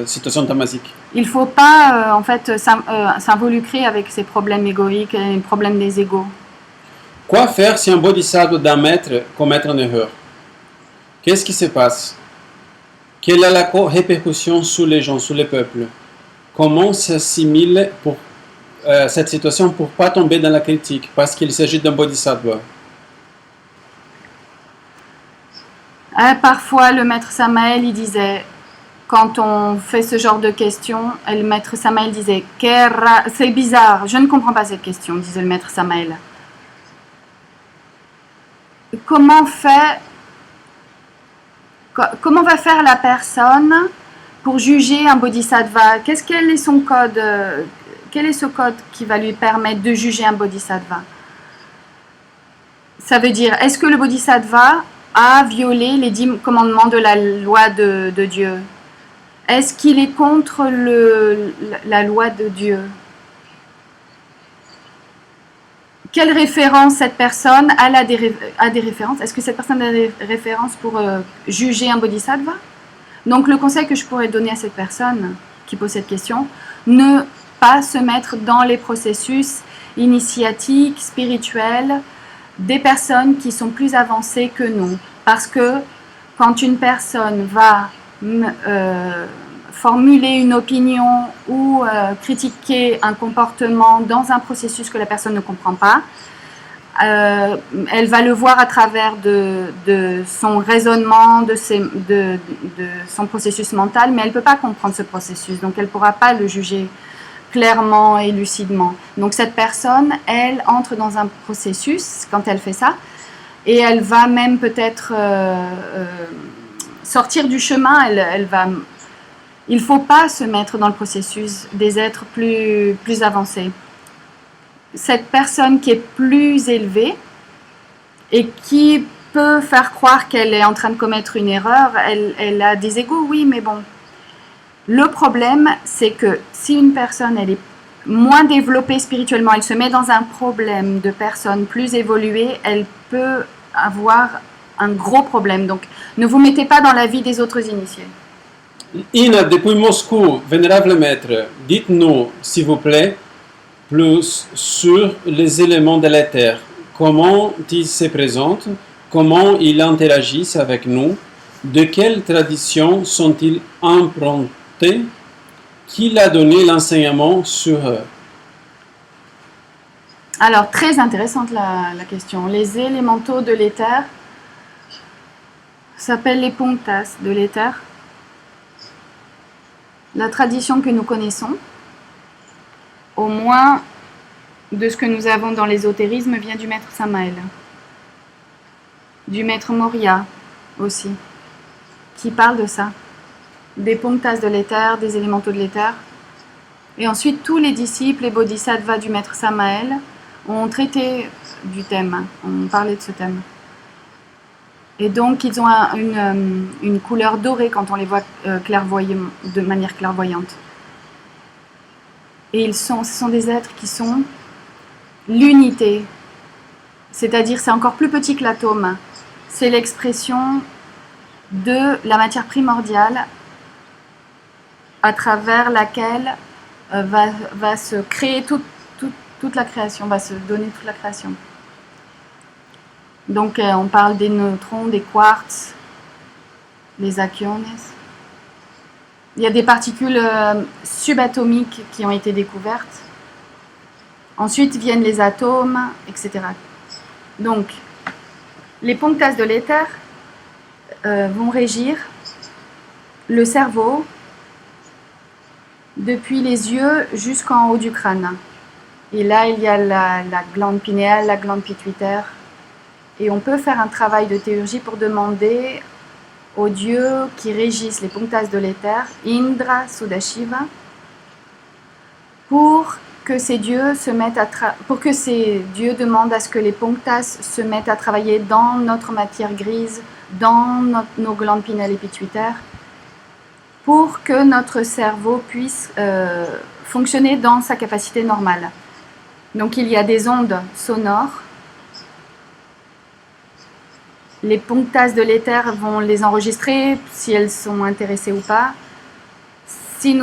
Speaker 2: situation tamasique? Il
Speaker 1: ne faut pas en fait s'involucrer avec ces problèmes égoïques et les problèmes des égos.
Speaker 2: Quoi faire si un bodhisattva d'un maître commet une erreur? Qu'est-ce qui se passe? Quelle est la répercussion sur les gens, sur les peuples? Comment s'assimile pour cette situation pour ne pas tomber dans la critique parce qu'il s'agit d'un bodhisattva?
Speaker 1: Parfois, le maître Samael, il disait, quand on fait ce genre de questions, le maître Samael disait, c'est bizarre, je ne comprends pas cette question, disait le maître Samael. Comment Comment va faire la personne pour juger un bodhisattva? Quel est son code? Quel est ce code qui va lui permettre de juger un bodhisattva? Ça veut dire, est-ce que le bodhisattva a violé les 10 commandements de la loi de Dieu? Est-ce qu'il est contre la loi de Dieu? Quelle référence cette personne a des références? Est-ce que cette personne a des références pour juger un bodhisattva? Donc le conseil que je pourrais donner à cette personne qui pose cette question, ne pas se mettre dans les processus initiatiques, spirituels, des personnes qui sont plus avancées que nous. Parce que quand une personne va formuler une opinion ou critiquer un comportement dans un processus que la personne ne comprend pas, elle va le voir à travers de son raisonnement, de son processus mental, mais elle ne peut pas comprendre ce processus, donc elle ne pourra pas le juger clairement et lucidement. Donc cette personne, elle entre dans un processus quand elle fait ça, et elle va même peut-être sortir du chemin, il ne faut pas se mettre dans le processus des êtres plus avancés. Cette personne qui est plus élevée et qui peut faire croire qu'elle est en train de commettre une erreur, elle a des égos, oui, mais bon. Le problème, c'est que si une personne elle est moins développée spirituellement, elle se met dans un problème de personnes plus évoluées, elle peut avoir un gros problème. Donc, ne vous mettez pas dans la vie des autres initiés.
Speaker 2: Ina, depuis Moscou, vénérable maître, dites-nous, s'il vous plaît, plus sur les éléments de l'éther. Comment ils se présentent, comment ils interagissent avec nous, de quelles traditions sont-ils empruntés, qui a donné l'enseignement sur eux?
Speaker 1: Alors, très intéressante la question. Les élémentaux de l'éther s'appellent les punktas de l'éther. La tradition que nous connaissons, au moins de ce que nous avons dans l'ésotérisme, vient du maître Samael, du maître Moria aussi, qui parle de ça, des punktas de l'éther, des élémentaux de l'éther. Et ensuite, tous les disciples et bodhisattvas du maître Samael ont traité du thème, ont parlé de ce thème. Et donc, ils ont une couleur dorée quand on les voit de manière clairvoyante. Et ce sont des êtres qui sont l'unité. C'est-à-dire, c'est encore plus petit que l'atome. C'est l'expression de la matière primordiale à travers laquelle va se créer toute la création, va se donner toute la création. Donc, on parle des neutrons, des quarks, les akiones. Il y a des particules subatomiques qui ont été découvertes. Ensuite viennent les atomes, etc. Donc, les punktas de l'éther vont régir le cerveau depuis les yeux jusqu'en haut du crâne. Et là, il y a la glande pinéale, la glande pituitaire. Et on peut faire un travail de théurgie pour demander aux dieux qui régissent les punktas de l'éther, Indra, Sudashiva, pour que ces dieux demandent à ce que les punktas se mettent à travailler dans notre matière grise, dans nos glandes pinéales et pituitaires, pour que notre cerveau puisse fonctionner dans sa capacité normale. Donc il y a des ondes sonores. Les punktas de l'éther vont les enregistrer, si elles sont intéressées ou pas. S'il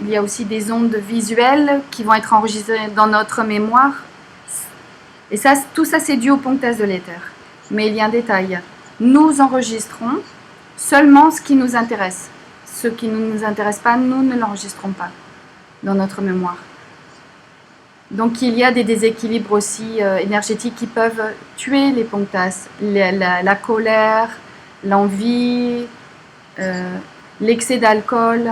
Speaker 1: y a aussi des ondes visuelles qui vont être enregistrées dans notre mémoire. Et ça, tout ça, c'est dû aux punktas de l'éther. Mais il y a un détail. Nous enregistrons seulement ce qui nous intéresse. Ce qui ne nous intéresse pas, nous ne l'enregistrons pas dans notre mémoire. Donc il y a des déséquilibres aussi énergétiques qui peuvent tuer les punktas. La colère, l'envie, l'excès d'alcool.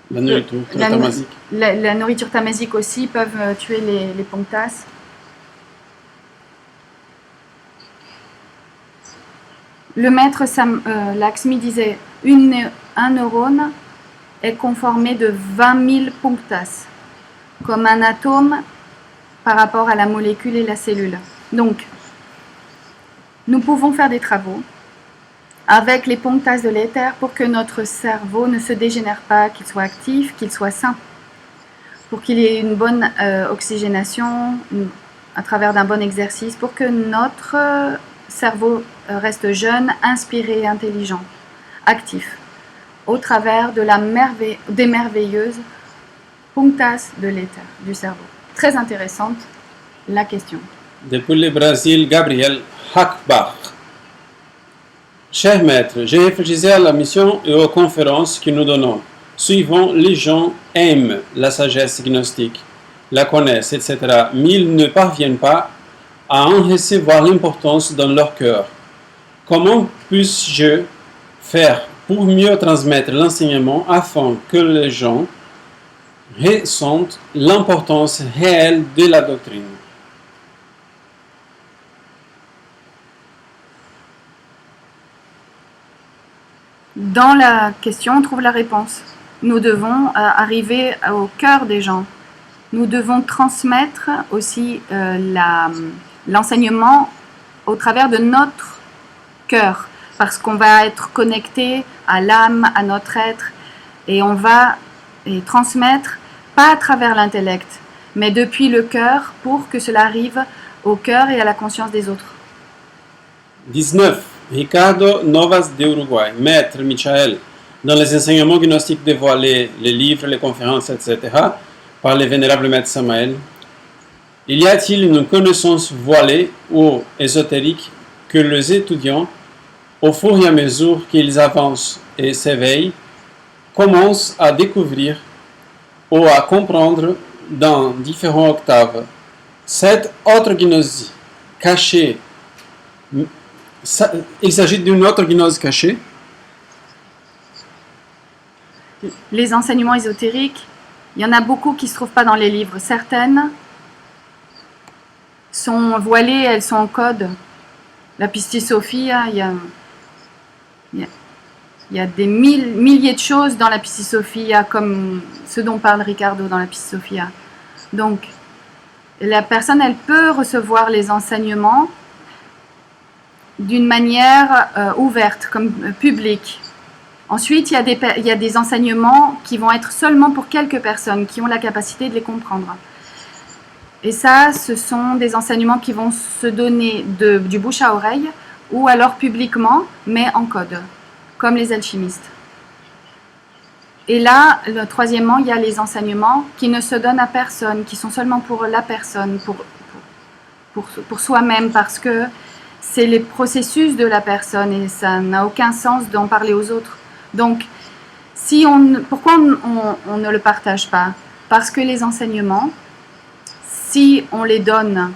Speaker 2: La nourriture tamasique.
Speaker 1: La nourriture tamasique aussi peuvent tuer les punktas. Le maître Lakshmi disait un neurone est conformé de 20 000 punctas, comme un atome par rapport à la molécule et la cellule. Donc, nous pouvons faire des travaux avec les punctas de l'éther pour que notre cerveau ne se dégénère pas, qu'il soit actif, qu'il soit sain, pour qu'il y ait une bonne oxygénation à travers d'un bon exercice, pour que notre cerveau reste jeune, inspiré, intelligent, actif, au travers des merveilleuses punctas de l'éther, du cerveau. Très intéressante la question.
Speaker 2: Depuis le Brésil, Gabriel Hackbach. Cher maître, je réfléchissais à la mission et aux conférences que nous donnons. Souvent, les gens aiment la sagesse gnostique, la connaissent, etc. Mais ils ne parviennent pas à en recevoir l'importance dans leur cœur. Comment puis-je faire pour mieux transmettre l'enseignement afin que les gens ressentent l'importance réelle de la doctrine?
Speaker 1: Dans la question, on trouve la réponse. Nous devons arriver au cœur des gens. Nous devons transmettre aussi l'enseignement au travers de notre cœur, parce qu'on va être connecté à l'âme, à notre être, et on va transmettre pas à travers l'intellect, mais depuis le cœur pour que cela arrive au cœur et à la conscience des autres.
Speaker 2: 19. Ricardo Novas de Uruguay. Maître Michael, dans les enseignements gnostiques dévoilés, les livres, les conférences, etc., par le vénérable Maître Samael, y a-t-il une connaissance voilée ou ésotérique que les étudiants, au fur et à mesure qu'ils avancent et s'éveillent, commencent à découvrir ou à comprendre dans différentes octaves? Cette autre gnosie cachée, il s'agit d'une autre gnose cachée.
Speaker 1: Les enseignements ésotériques, il y en a beaucoup qui ne se trouvent pas dans les livres. Certaines sont voilées, elles sont en code. La Pistis Sophia, il y a des milliers de choses dans la Pistis Sophia, comme ce dont parle Ricardo dans la Pistis Sophia. Donc, la personne, elle peut recevoir les enseignements d'une manière ouverte, comme publique. Ensuite, il y a des enseignements qui vont être seulement pour quelques personnes qui ont la capacité de les comprendre. Et ça, ce sont des enseignements qui vont se donner du bouche à oreille ou alors publiquement, mais en code, comme les alchimistes. Et là, troisièmement, il y a les enseignements qui ne se donnent à personne, qui sont seulement pour la personne, pour soi-même, parce que c'est les processus de la personne et ça n'a aucun sens d'en parler aux autres. Donc, pourquoi on ne le partage pas? Parce que les enseignements, si on les donne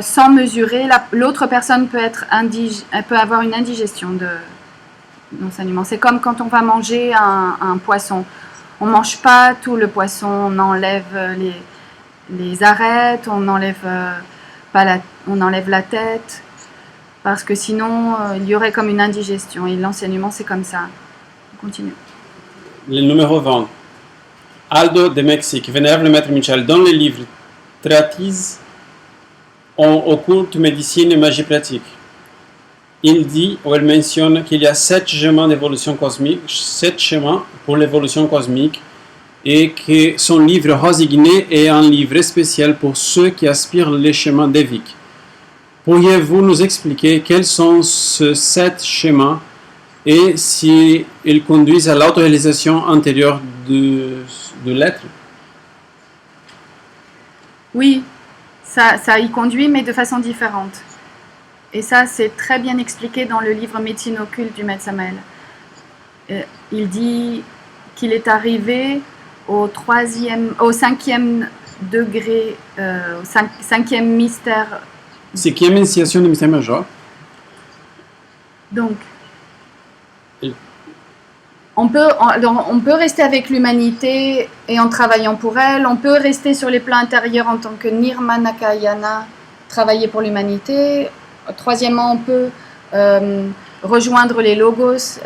Speaker 1: sans mesurer, l'autre personne peut avoir une indigestion de l'enseignement. C'est comme quand on va manger un poisson. On ne mange pas tout le poisson, on enlève les arêtes, on enlève la tête, parce que sinon il y aurait comme une indigestion. Et l'enseignement, c'est comme ça. On continue.
Speaker 2: Le numéro 20. Aldo de Mexique, vénérable Maître Michel, dans le livre Traitise en occulte, médecine et magie pratique, il dit ou elle mentionne qu'il y a 7 chemins d'évolution cosmique, 7 chemins pour l'évolution cosmique, et que son livre Rosigné est un livre spécial pour ceux qui aspirent les chemins déviques. Pourriez-vous nous expliquer quels sont ces 7 chemins et si ils conduisent à l'autoréalisation intérieure de l'être?
Speaker 1: Oui, ça y conduit, mais de façon différente. Et ça, c'est très bien expliqué dans le livre Médecine occulte du Maître Samael. Il dit qu'il est arrivé au 5e degré, au 5e mystère.
Speaker 2: 5e initiation du mystère majeur.
Speaker 1: Donc, on peut rester avec l'humanité et en travaillant pour elle. On peut rester sur les plans intérieurs en tant que Nirmanakayana travailler pour l'humanité. Troisièmement, on peut rejoindre les logos,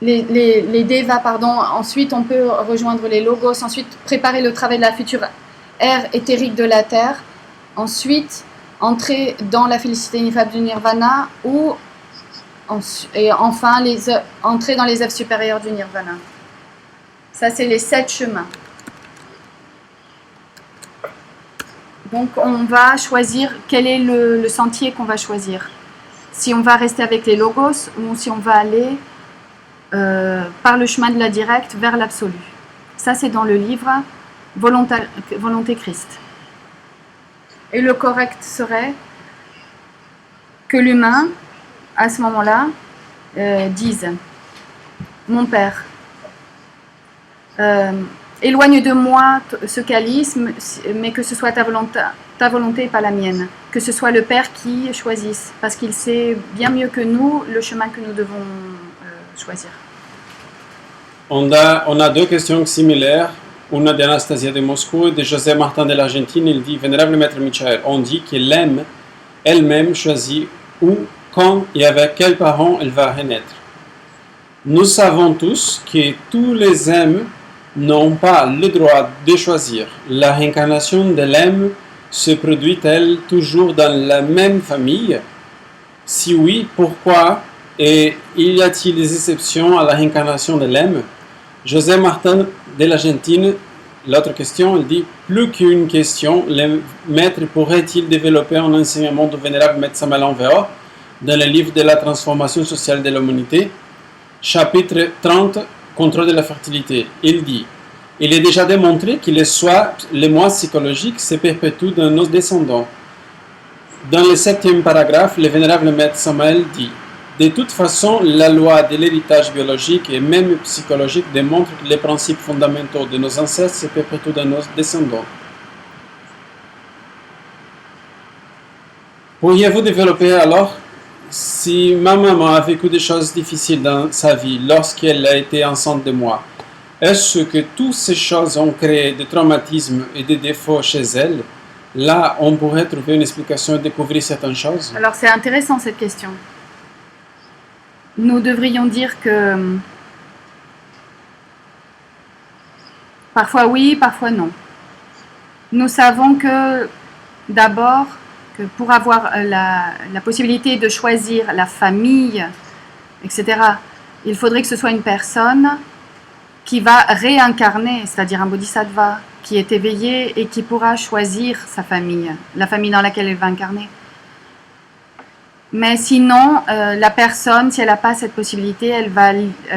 Speaker 1: les devas, pardon. Ensuite, on peut rejoindre les logos. Ensuite, préparer le travail de la future ère éthérique de la Terre. Ensuite, entrer dans la félicité ineffable du Nirvana et enfin entrer dans les œuvres supérieures du Nirvana. Ça, c'est les 7 chemins. Donc, on va choisir quel est le sentier qu'on va choisir. Si on va rester avec les logos ou si on va aller par le chemin de la directe vers l'absolu. Ça, c'est dans le livre Volonté Christ. Et le correct serait que l'humain, à ce moment-là, dise « Mon Père, éloigne de moi ce calice, mais que ce soit ta volonté et pas la mienne. Que ce soit le Père qui choisisse, parce qu'il sait bien mieux que nous le chemin que nous devons choisir. »
Speaker 2: On a deux questions similaires. Une d'Anastasia de Moscou et de José Martin de l'Argentine. Il dit: Vénérable Maître Michael, on dit qu'elle aime elle-même choisit où, quand et avec quels parents elle va renaître. Nous savons tous que tous les âmes n'ont pas le droit de choisir. La réincarnation de l'âme se produit-elle toujours dans la même famille? Si oui, pourquoi? Et y a-t-il des exceptions à la réincarnation de l'âme? José Martin de l'Argentine, l'autre question, il dit: plus qu'une question, le maître pourrait-il développer un enseignement du vénérable Maître Samael Aun Weor dans le livre de la transformation sociale de l'humanité, chapitre 30, contrôle de la fertilité? Il dit: il est déjà démontré que les mois psychologiques se perpétuent dans nos descendants. Dans le 7e paragraphe, le vénérable Maître Samael dit: de toute façon, la loi de l'héritage biologique et même psychologique démontre que les principes fondamentaux de nos ancêtres se perpétuent dans nos descendants. Pourriez-vous développer alors, si ma maman a vécu des choses difficiles dans sa vie lorsqu'elle a été enceinte de moi, est-ce que toutes ces choses ont créé des traumatismes et des défauts chez elle? Là, on pourrait trouver une explication et découvrir certaines choses.
Speaker 1: Alors, c'est intéressant cette question. Nous devrions dire que parfois oui, parfois non. Nous savons que d'abord, que pour avoir la possibilité de choisir la famille, etc., il faudrait que ce soit une personne qui va réincarner, c'est-à-dire un bodhisattva, qui est éveillé et qui pourra choisir sa famille, la famille dans laquelle elle va incarner. Mais sinon, la personne, si elle n'a pas cette possibilité, elle va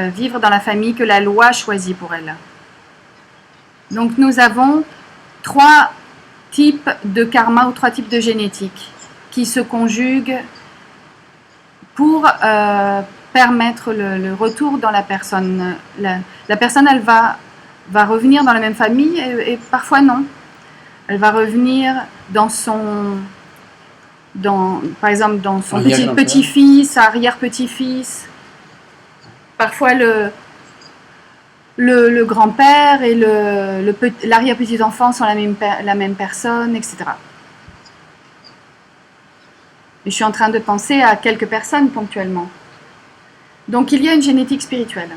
Speaker 1: vivre dans la famille que la loi choisit pour elle. Donc nous avons 3 types de karma ou 3 types de génétique qui se conjuguent pour permettre le retour dans la personne. La personne, elle va revenir dans la même famille et parfois non. Elle va revenir dans son... par exemple dans son petit-fils, arrière-petit-fils. Parfois le grand-père et l'arrière-petit-enfant sont la même personne, etc. Et je suis en train de penser à quelques personnes ponctuellement. Donc il y a une génétique spirituelle.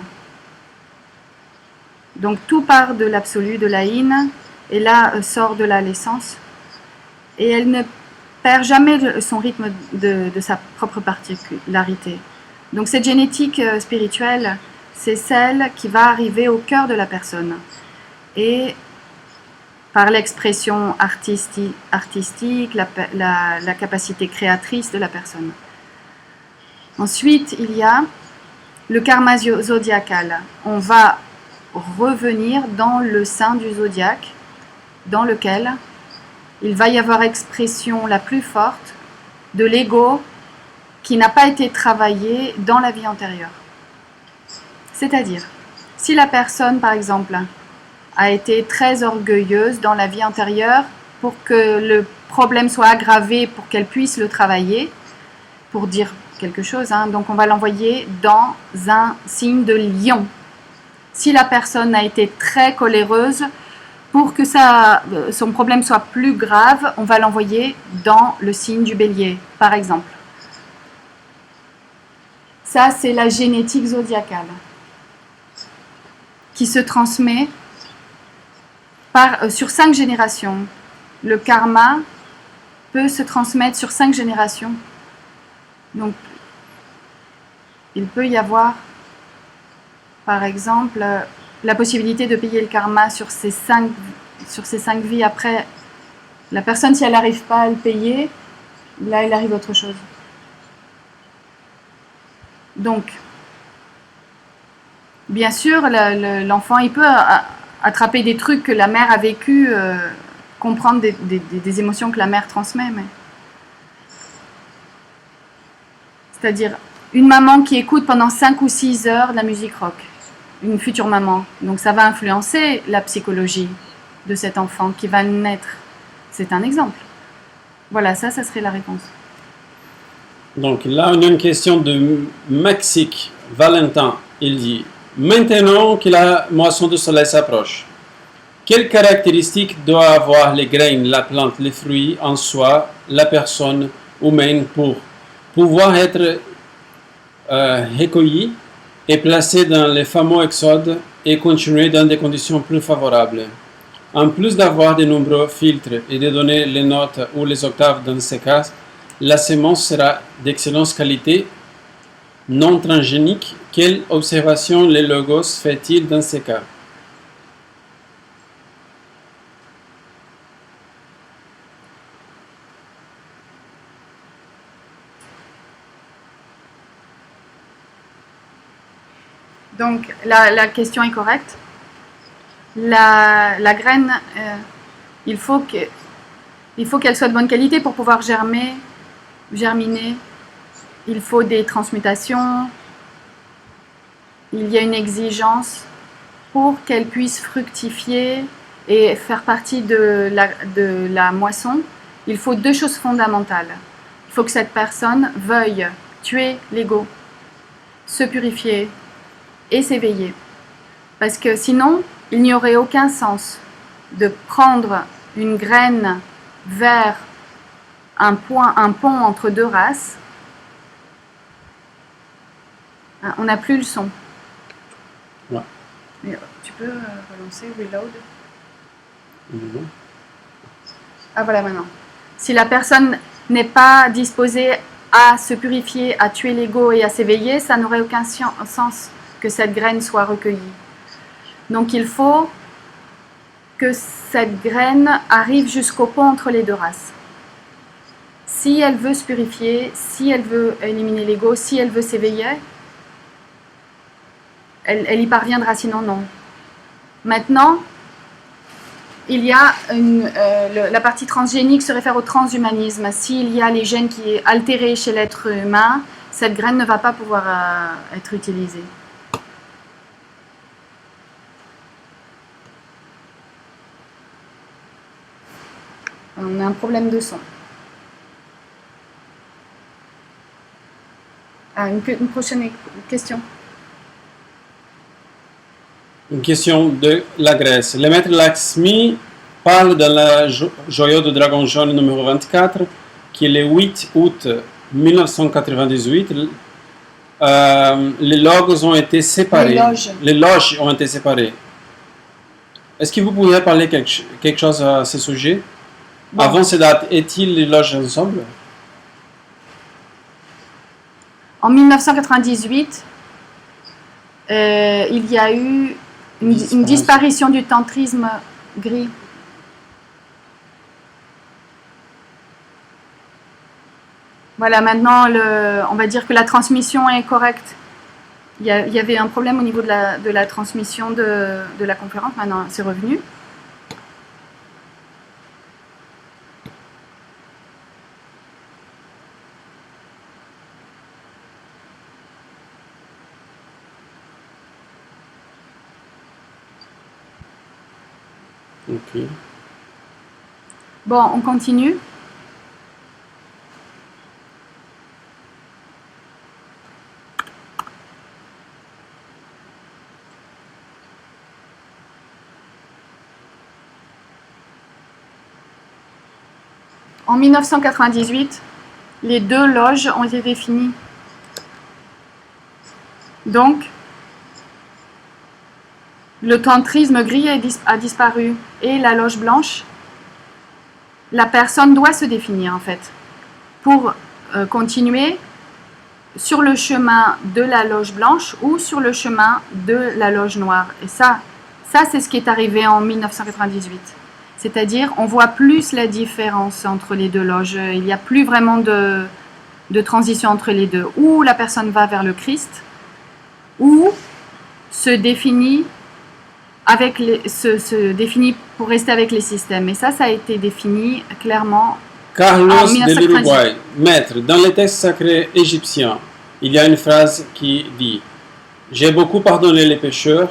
Speaker 1: Donc tout part de l'absolu, de la yin, et là sort de l'essence. Et elle ne perd jamais son rythme de sa propre particularité. Donc cette génétique spirituelle, c'est celle qui va arriver au cœur de la personne. Et par l'expression artistique, la capacité créatrice de la personne. Ensuite, il y a le karma zodiacal. On va revenir dans le sein du zodiaque, dans lequel il va y avoir expression la plus forte de l'ego qui n'a pas été travaillé dans la vie antérieure. C'est-à-dire, si la personne, par exemple, a été très orgueilleuse dans la vie antérieure pour que le problème soit aggravé, pour qu'elle puisse le travailler, pour dire quelque chose, donc on va l'envoyer dans un signe de lion. Si la personne a été très coléreuse, Pour que son problème soit plus grave, on va l'envoyer dans le signe du bélier, par exemple. Ça, c'est la génétique zodiacale qui se transmet sur 5 générations. Le karma peut se transmettre sur 5 générations. Donc, il peut y avoir, par exemple, la possibilité de payer le karma sur ces 5 vies. Après, la personne, si elle n'arrive pas à le payer, là, il arrive autre chose. Donc, bien sûr, l'enfant, il peut attraper des trucs que la mère a vécu, comprendre des émotions que la mère transmet. C'est-à-dire, une maman qui écoute pendant 5 ou 6 heures de la musique rock, une future maman. Donc ça va influencer la psychologie de cet enfant qui va naître. C'est un exemple. Voilà, ça serait la réponse.
Speaker 2: Donc là, on a une question de Mexique. Valentin, il dit, maintenant que la moisson de soleil s'approche, quelles caractéristiques doit avoir les graines, la plante, les fruits en soi, la personne humaine pour pouvoir être recueillis et placés dans les fameux exodes et continuer dans des conditions plus favorables. En plus d'avoir de nombreux filtres et de donner les notes ou les octaves dans ces cas, la sémence sera d'excellente qualité, non transgénique. Quelle observation le logos fait-il dans ces cas?
Speaker 1: Donc, la question est correcte. La graine, il faut qu'elle soit de bonne qualité pour pouvoir germiner. Il faut des transmutations. Il y a une exigence pour qu'elle puisse fructifier et faire partie de la moisson. Il faut 2 choses fondamentales. Il faut que cette personne veuille tuer l'ego, se purifier et s'éveiller. Parce que sinon, il n'y aurait aucun sens de prendre une graine vers un pont entre 2 races. On n'a plus le son.
Speaker 2: Ouais.
Speaker 1: Mais tu peux relancer, reload.
Speaker 2: Mm-hmm.
Speaker 1: Ah voilà maintenant. Si la personne n'est pas disposée à se purifier, à tuer l'ego et à s'éveiller, ça n'aurait aucun sens que cette graine soit recueillie. Donc il faut que cette graine arrive jusqu'au pont entre les 2 races. Si elle veut se purifier, si elle veut éliminer l'ego, si elle veut s'éveiller, elle y parviendra, sinon non. Maintenant, il y a la partie transgénique se réfère au transhumanisme. S'il y a les gènes qui est altéré chez l'être humain, cette graine ne va pas pouvoir être utilisée. On a un problème de son. Une prochaine question.
Speaker 2: Une question de la Grèce. Le maître Lakshmi parle dans la joyau de dragon jaune numéro 24 qui est le 8 août 1998. Les loges ont été séparés. Les loges ont été séparées. Est-ce que vous pouvez parler quelque chose à ce sujet? Bon. Avant ces dates, est-il les loges ensemble?
Speaker 1: En 1998, il y a eu une disparition du tantrisme gris. Voilà, maintenant, on va dire que la transmission est correcte. Il y avait un problème au niveau de la transmission de la conférence. Maintenant, c'est revenu.
Speaker 2: Ok.
Speaker 1: Bon, on continue. En 1998, les 2 loges ont été définies. Donc, le tantrisme gris a disparu et la loge blanche, la personne doit se définir en fait pour continuer sur le chemin de la loge blanche ou sur le chemin de la loge noire. Et ça c'est ce qui est arrivé en 1998. C'est-à-dire, on voit plus la différence entre les 2 loges. Il n'y a plus vraiment de transition entre les deux. Ou la personne va vers le Christ, ou se définit pour rester avec les systèmes. Et ça a été défini clairement
Speaker 2: Carlos
Speaker 1: en
Speaker 2: de
Speaker 1: 1998.
Speaker 2: l'Uruguay, maître, dans les textes sacrés égyptiens, il y a une phrase qui dit « J'ai beaucoup pardonné les pécheurs.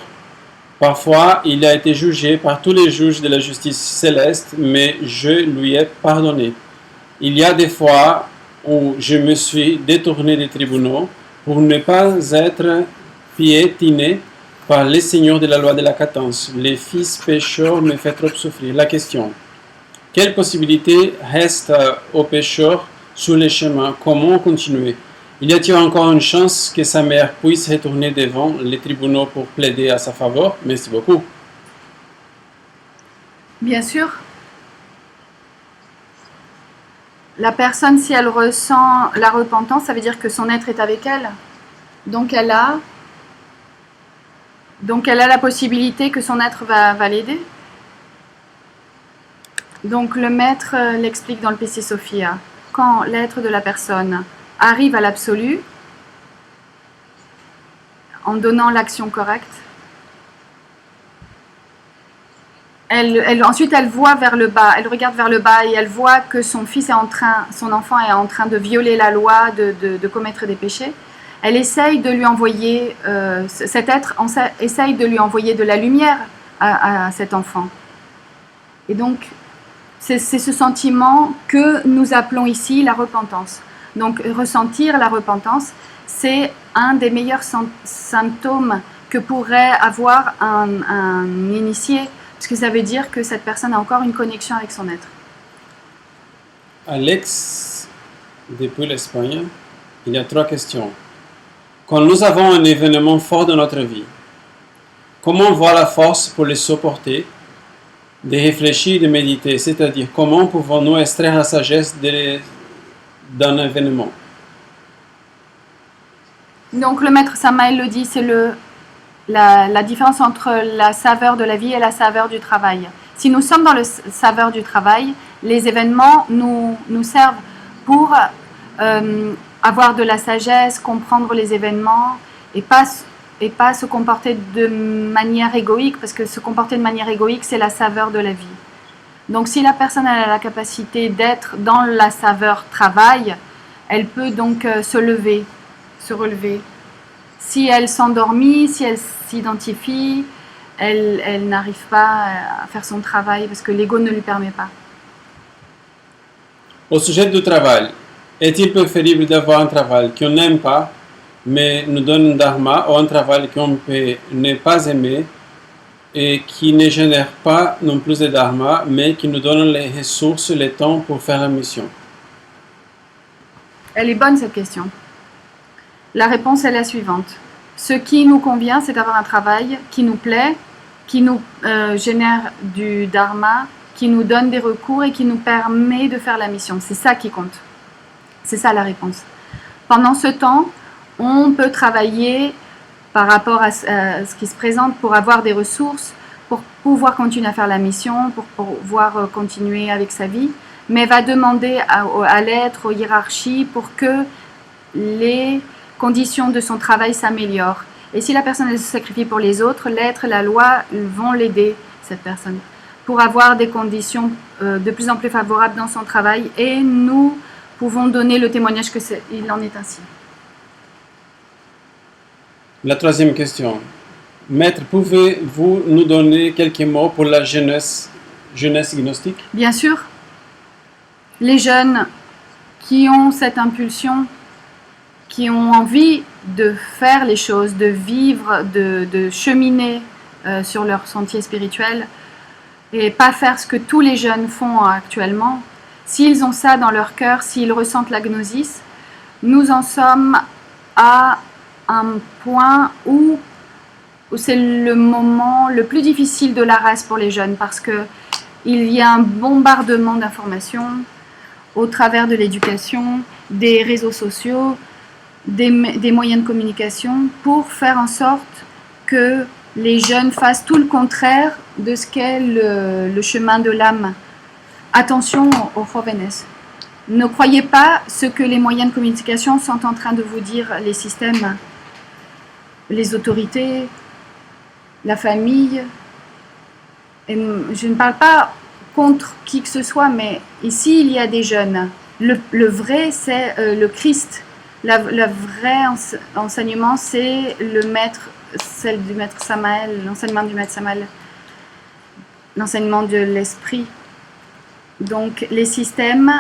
Speaker 2: Parfois, il a été jugé par tous les juges de la justice céleste, mais je lui ai pardonné. Il y a des fois où je me suis détourné des tribunaux pour ne pas être piétiné par les seigneurs de la loi de la cadence. Les fils pécheurs me font trop souffrir. » La question: quelle possibilité reste aux pécheurs sur le chemin? Comment continuer? Y a-t-il encore une chance que sa mère puisse retourner devant les tribunaux pour plaider à sa faveur? Merci beaucoup.
Speaker 1: Bien sûr. La personne, si elle ressent la repentance, ça veut dire que son être est avec elle. Donc elle a la possibilité que son être va l'aider. Donc le maître l'explique dans le PC Sophia. Quand l'être de la personne arrive à l'absolu, en donnant l'action correcte, ensuite elle voit vers le bas, elle regarde vers le bas et elle voit que son enfant est en train de violer la loi, de commettre des péchés. Elle essaye de lui envoyer, cet être essaye de lui envoyer de la lumière à cet enfant. Et donc, c'est ce sentiment que nous appelons ici la repentance. Donc, ressentir la repentance, c'est un des meilleurs symptômes que pourrait avoir un initié, parce que ça veut dire que cette personne a encore une connexion avec son être.
Speaker 2: Alex, depuis l'Espagne, il y a 3 questions. Quand nous avons un événement fort dans notre vie, comment voir la force pour le supporter, de réfléchir, de méditer, c'est-à-dire comment pouvons-nous extraire la sagesse d'un événement?
Speaker 1: Donc le maître Samael le dit, c'est la différence entre la saveur de la vie et la saveur du travail. Si nous sommes dans la saveur du travail, les événements nous servent pour avoir de la sagesse, comprendre les événements et pas se comporter de manière égoïque, parce que se comporter de manière égoïque, c'est la saveur de la vie. Donc si la personne a la capacité d'être dans la saveur travail, elle peut donc se relever. Si elle s'endormit, si elle s'identifie, elle n'arrive pas à faire son travail parce que l'ego ne lui permet pas.
Speaker 2: Au sujet du travail, est-il préférable d'avoir un travail qu'on n'aime pas, mais nous donne un dharma, ou un travail qu'on peut ne pas aimer et qui ne génère pas non plus de dharma, mais qui nous donne les ressources, le temps pour faire la mission?
Speaker 1: Elle est bonne cette question. La réponse est la suivante. Ce qui nous convient, c'est d'avoir un travail qui nous plaît, qui nous génère du dharma, qui nous donne des recours et qui nous permet de faire la mission. C'est ça qui compte. C'est ça la réponse. Pendant ce temps, on peut travailler par rapport à ce qui se présente pour avoir des ressources, pour pouvoir continuer à faire la mission, pour pouvoir continuer avec sa vie, mais va demander à l'être, aux hiérarchies, pour que les conditions de son travail s'améliorent. Et si la personne elle se sacrifie pour les autres, l'être, la loi vont l'aider, cette personne, pour avoir des conditions de plus en plus favorables dans son travail, et nous pouvons donner le témoignage qu'il en est ainsi.
Speaker 2: La 3e question. Maître, pouvez-vous nous donner quelques mots pour la jeunesse gnostique?
Speaker 1: Bien sûr. Les jeunes qui ont cette impulsion, qui ont envie de faire les choses, de vivre, de cheminer sur leur sentier spirituel et pas faire ce que tous les jeunes font actuellement, s'ils ont ça dans leur cœur, s'ils ressentent la gnosis, nous en sommes à un point où c'est le moment le plus difficile de la race pour les jeunes, parce que il y a un bombardement d'informations au travers de l'éducation, des réseaux sociaux, des moyens de communication, pour faire en sorte que les jeunes fassent tout le contraire de ce qu'est le chemin de l'âme. Attention aux jóvenes. Ne croyez pas ce que les moyens de communication sont en train de vous dire, les systèmes, les autorités, la famille. Et je ne parle pas contre qui que ce soit, mais ici il y a des jeunes. Le vrai, c'est le Christ. Le vrai enseignement, c'est le maître, celle du maître Samael, l'enseignement du maître Samael, l'enseignement de l'esprit. Donc les systèmes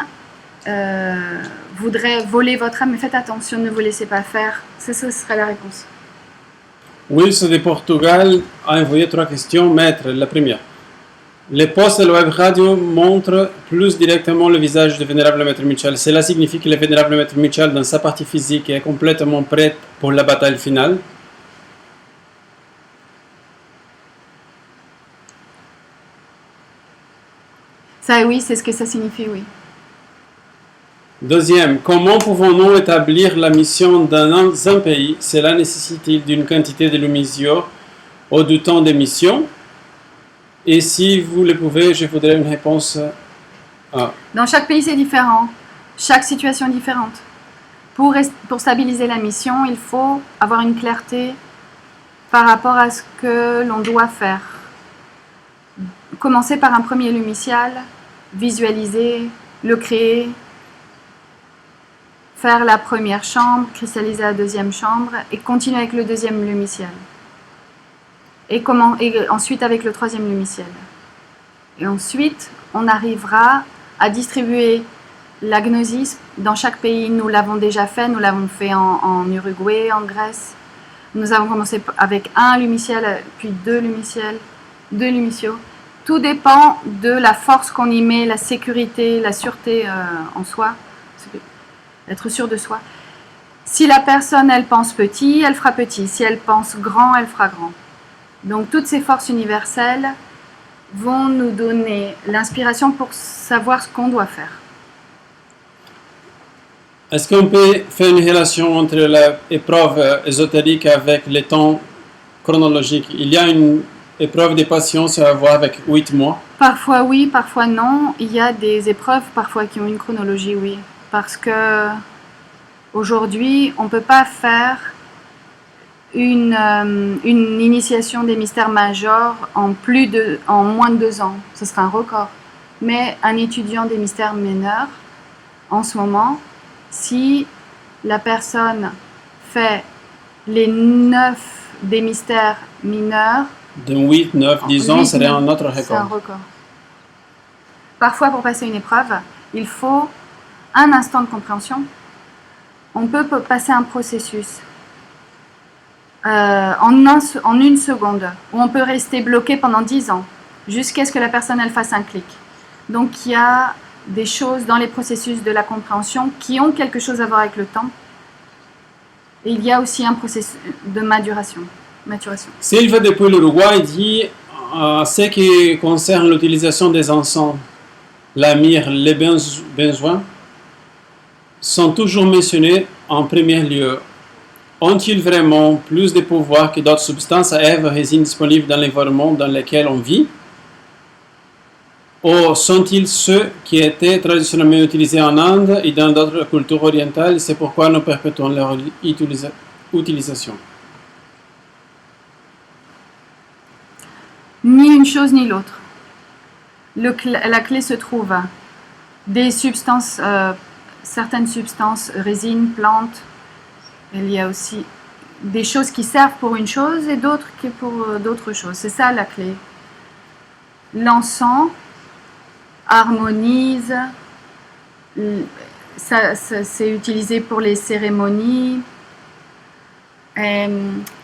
Speaker 1: voudraient voler votre âme, mais faites attention, ne vous laissez pas faire. Ça serait la réponse.
Speaker 2: Wilson de Portugal a envoyé 3 questions. Maître, la première. Les posts de la web radio montrent plus directement le visage du vénérable maître Mitchell. Cela signifie que le vénérable maître Mitchell, dans sa partie physique, est complètement prêt pour la bataille finale.
Speaker 1: Ça, oui, c'est ce que ça signifie, oui.
Speaker 2: Deuxième, comment pouvons-nous établir la mission dans un pays? Cela nécessite d'une quantité de lumisio ou du temps de mission? Et si vous le pouvez, je voudrais une réponse.
Speaker 1: Dans chaque pays, c'est différent. Chaque situation est différente. Pour stabiliser la mission, il faut avoir une clarté par rapport à ce que l'on doit faire. Commencer par un premier lumicial, visualiser, le créer, faire la première chambre, cristalliser la deuxième chambre et continuer avec le deuxième lumicial. Et ensuite avec le troisième lumiciel. Et ensuite, on arrivera à distribuer la gnosis dans chaque pays. Nous l'avons déjà fait, nous l'avons fait en Uruguay, en Grèce. Nous avons commencé avec un lumiciel, puis 2 lumiciels, 2 lumiciaux. Tout dépend de la force qu'on y met, la sécurité, la sûreté en soi, être sûr de soi. Si la personne, elle pense petit, elle fera petit. Si elle pense grand, elle fera grand. Donc toutes ces forces universelles vont nous donner l'inspiration pour savoir ce qu'on doit faire.
Speaker 2: Est-ce qu'on peut faire une relation entre l'épreuve ésotérique avec les temps chronologiques? Il y a une épreuve de patience à avoir avec 8 mois?
Speaker 1: Parfois oui, parfois non. Il y a des épreuves parfois qui ont une chronologie, oui. Parce que aujourd'hui, on ne peut pas faire une initiation des mystères majors en moins de 2 ans. Ce sera un record. Mais un étudiant des mystères mineurs, en ce moment, si la personne fait les 9 des mystères mineurs,
Speaker 2: de 8, 9, 10 ans serait un autre record.
Speaker 1: C'est un record. Parfois, pour passer une épreuve, il faut un instant de compréhension. On peut passer un processus en une seconde, où on peut rester bloqué pendant 10 ans, jusqu'à ce que la personne elle fasse un clic. Donc il y a des choses dans les processus de la compréhension qui ont quelque chose à voir avec le temps. Et il y a aussi un processus de maturation.
Speaker 2: Sylvain depuis l'Uruguay dit ce qui concerne l'utilisation des encens, la myrrhe, les benzoin sont toujours mentionnés en premier lieu. Ont-ils vraiment plus de pouvoir que d'autres substances à œuvre résines disponibles dans l'environnement dans lequel on vit? Ou sont-ils ceux qui étaient traditionnellement utilisés en Inde et dans d'autres cultures orientales? C'est pourquoi nous perpétuons leur utilisation.
Speaker 1: Ni une chose ni l'autre. La clé se trouve des substances, certaines substances, résines, plantes. Il y a aussi des choses qui servent pour une chose et d'autres qui pour d'autres choses. C'est ça la clé. L'encens harmonise, c'est utilisé pour les cérémonies.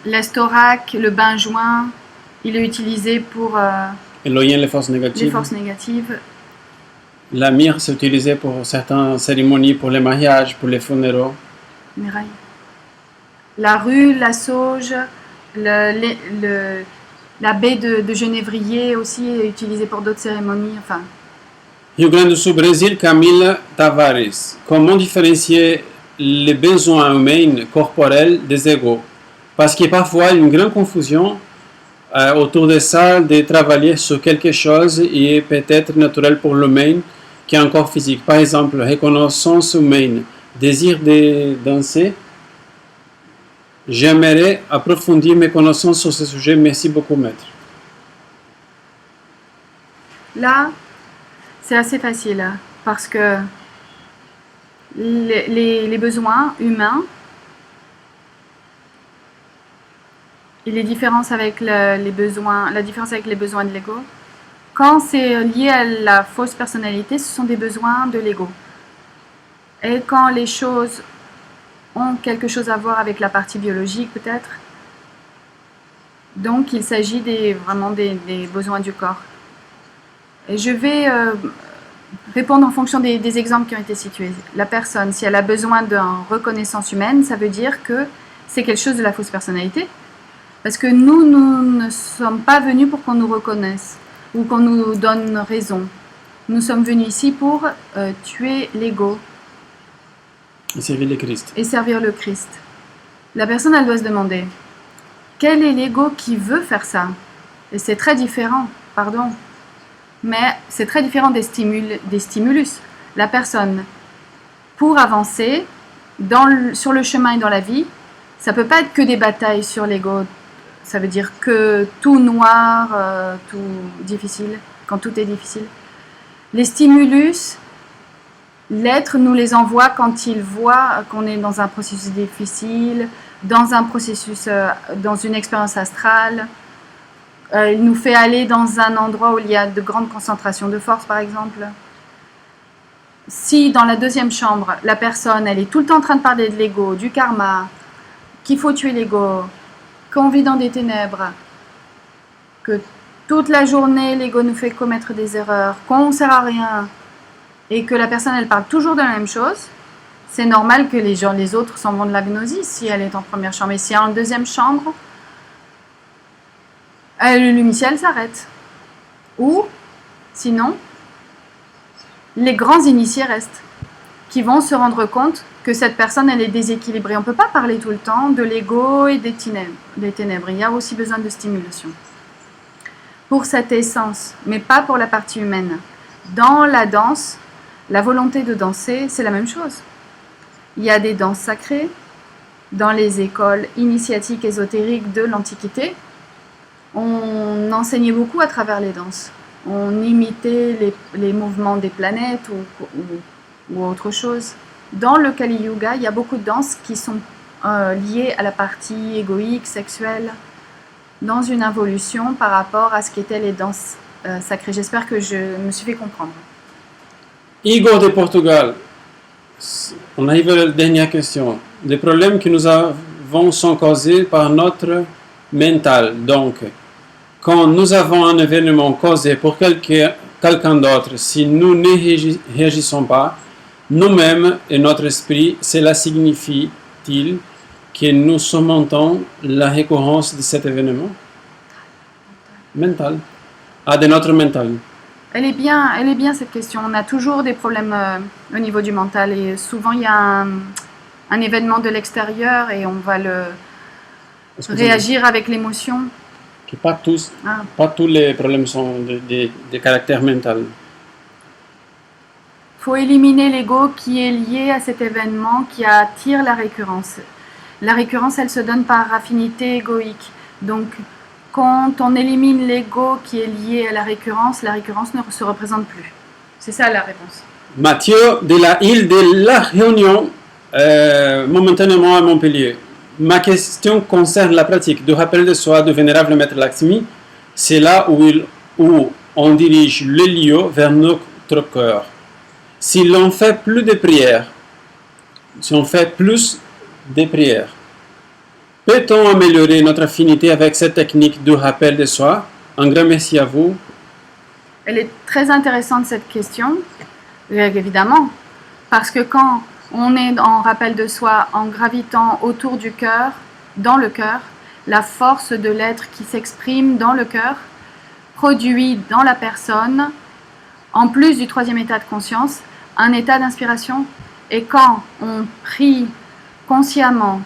Speaker 1: L'estorac, le benjoin, il est utilisé pour
Speaker 2: éloigner les forces négatives.
Speaker 1: Les forces négatives.
Speaker 2: La myrrhe, c'est utilisé pour certaines cérémonies, pour les mariages, pour les funérailles.
Speaker 1: Mirail. La rue, la sauge, la baie de genévrier aussi est utilisée pour d'autres cérémonies. Enfin,
Speaker 2: Rio Grande do Sul, Brésil, Camila Tavares. Comment différencier les besoins humains corporels des égaux? Parce qu'il y a parfois une grande confusion autour de ça, de travailler sur quelque chose et peut-être naturel pour l'humain qui est un corps physique. Par exemple, reconnaissance humaine, désir de danser. J'aimerais approfondir mes connaissances sur ce sujet. Merci beaucoup, maître.
Speaker 1: là, c'est assez facile hein, parce que les besoins humains et les différences avec les besoins, la différence avec les besoins de l'ego, quand c'est lié à la fausse personnalité, ce sont des besoins de l'ego. Et quand les choses ont quelque chose à voir avec la partie biologique peut-être, donc il s'agit vraiment des besoins du corps. Et je vais répondre en fonction des exemples qui ont été situés. La personne, si elle a besoin d'une reconnaissance humaine, ça veut dire que c'est quelque chose de la fausse personnalité. Parce que nous ne sommes pas venus pour qu'on nous reconnaisse ou qu'on nous donne raison. Nous sommes venus ici pour tuer l'ego
Speaker 2: Et servir le Christ.
Speaker 1: et servir le Christ. La personne, elle doit se demander, quel est l'ego qui veut faire ça? Et c'est très différent, pardon, mais c'est très différent des stimulus. La personne, pour avancer sur le chemin et dans la vie, ça ne peut pas être que des batailles sur l'ego. Ça veut dire que tout noir, tout difficile, quand tout est difficile. Les stimulus, l'être nous les envoie quand il voit qu'on est dans un processus difficile, dans un processus, dans une expérience astrale. Il nous fait aller dans un endroit où il y a de grandes concentrations de force, par exemple. Si dans la deuxième chambre, la personne, elle est tout le temps en train de parler de l'ego, du karma, qu'il faut tuer l'ego, qu'on vit dans des ténèbres, que toute la journée, l'ego nous fait commettre des erreurs, qu'on ne sert à rien, et que la personne, elle parle toujours de la même chose, c'est normal que les autres s'en vont de la gnosis si elle est en première chambre. Et si elle est en deuxième chambre, le lumiciel s'arrête. Ou, sinon, les grands initiés restent, qui vont se rendre compte que cette personne, elle est déséquilibrée. On ne peut pas parler tout le temps de l'ego et des ténèbres. Il y a aussi besoin de stimulation. Pour cette essence, mais pas pour la partie humaine. Dans la danse, la volonté de danser, c'est la même chose. Il y a des danses sacrées dans les écoles initiatiques ésotériques de l'Antiquité. On enseignait beaucoup à travers les danses. On imitait les mouvements des planètes ou autre chose. Dans le Kali Yuga, il y a beaucoup de danses qui sont liées à la partie égoïque, sexuelle, dans une involution par rapport à ce qu'étaient les danses sacrées. J'espère que je me suis fait comprendre.
Speaker 2: Igor de Portugal. On arrive à la dernière question. Les problèmes que nous avons sont causés par notre mental. Donc, quand nous avons un événement causé pour quelqu'un d'autre, si nous ne réagissons pas, nous-mêmes et notre esprit, cela signifie-t-il que nous surmontons la récurrence de cet événement? Mental. De notre mental.
Speaker 1: Elle est bien cette question. On a toujours des problèmes au niveau du mental et souvent il y a un événement de l'extérieur et on va réagir avec l'émotion.
Speaker 2: Pas tous les problèmes sont de caractère mental.
Speaker 1: Il faut éliminer l'ego qui est lié à cet événement qui attire la récurrence. La récurrence, elle se donne par affinité égoïque. Donc, quand on élimine l'ego qui est lié à la récurrence ne se représente plus. C'est ça la réponse.
Speaker 2: Mathieu de la île de la Réunion, momentanément à Montpellier. Ma question concerne la pratique du rappel de soi du vénérable Maître Lakshmi. C'est là où on dirige le lieu vers notre cœur. Si l'on fait plus de prières, peut-on améliorer notre affinité avec cette technique du rappel de soi? Un grand merci à vous.
Speaker 1: Elle est très intéressante cette question. Évidemment, parce que quand on est en rappel de soi, en gravitant autour du cœur, dans le cœur, la force de l'être qui s'exprime dans le cœur produit dans la personne, en plus du troisième état de conscience, un état d'inspiration. Et quand on prie consciemment,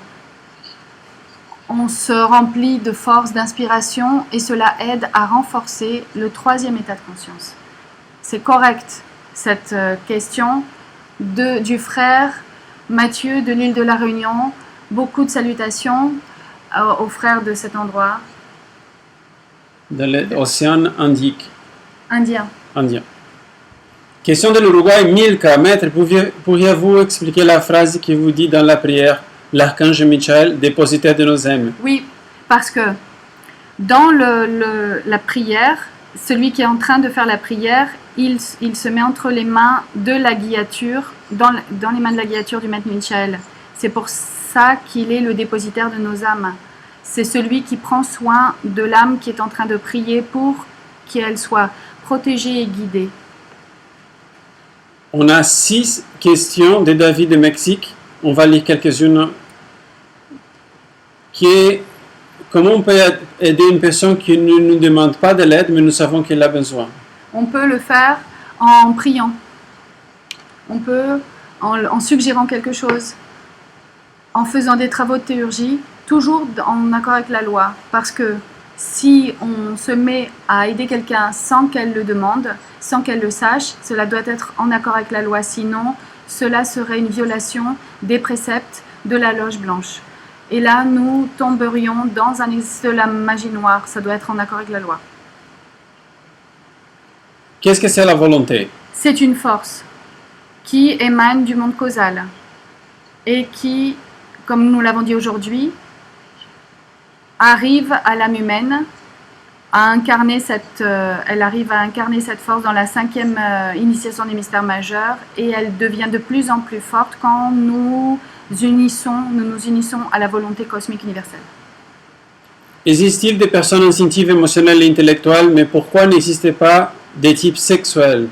Speaker 1: on se remplit de force d'inspiration et cela aide à renforcer le troisième état de conscience. C'est correct, cette question du frère Mathieu de l'île de la Réunion. Beaucoup de salutations aux frères de cet endroit.
Speaker 2: De l'océan Indique.
Speaker 1: Indien.
Speaker 2: Indien. Question de l'Uruguay, Milka, maître, pourriez-vous expliquer la phrase qui vous dit dans la prière, l'archange Michael, dépositaire de nos âmes?
Speaker 1: Oui, parce que dans la prière, celui qui est en train de faire la prière, il se met entre les mains de la guillature, dans les mains de la guillature du maître Michael. C'est pour ça qu'il est le dépositaire de nos âmes. C'est celui qui prend soin de l'âme qui est en train de prier pour qu'elle soit protégée et guidée.
Speaker 2: On a 6 questions de David de Mexique. On va lire quelques-unes. Qui est comment on peut aider une personne qui ne nous demande pas de l'aide, mais nous savons qu'elle a besoin?
Speaker 1: On peut le faire en priant. On peut en suggérant quelque chose, en faisant des travaux de théurgie, toujours en accord avec la loi. Parce que si on se met à aider quelqu'un sans qu'elle le demande, sans qu'elle le sache, cela doit être en accord avec la loi. Sinon, cela serait une violation des préceptes de la loge blanche. Et là, nous tomberions dans un exercice de la magie noire. Ça doit être en accord avec la loi.
Speaker 2: Qu'est-ce que c'est la volonté?
Speaker 1: C'est une force qui émane du monde causal et qui, comme nous l'avons dit aujourd'hui, arrive à l'âme humaine elle arrive à incarner cette force dans la 5e initiation des mystères majeurs et elle devient de plus en plus forte quand nous nous unissons à la volonté cosmique universelle.
Speaker 2: Existe-t-il des personnes instinctives, émotionnelles et intellectuelles, mais pourquoi n'existe pas des types sexuels?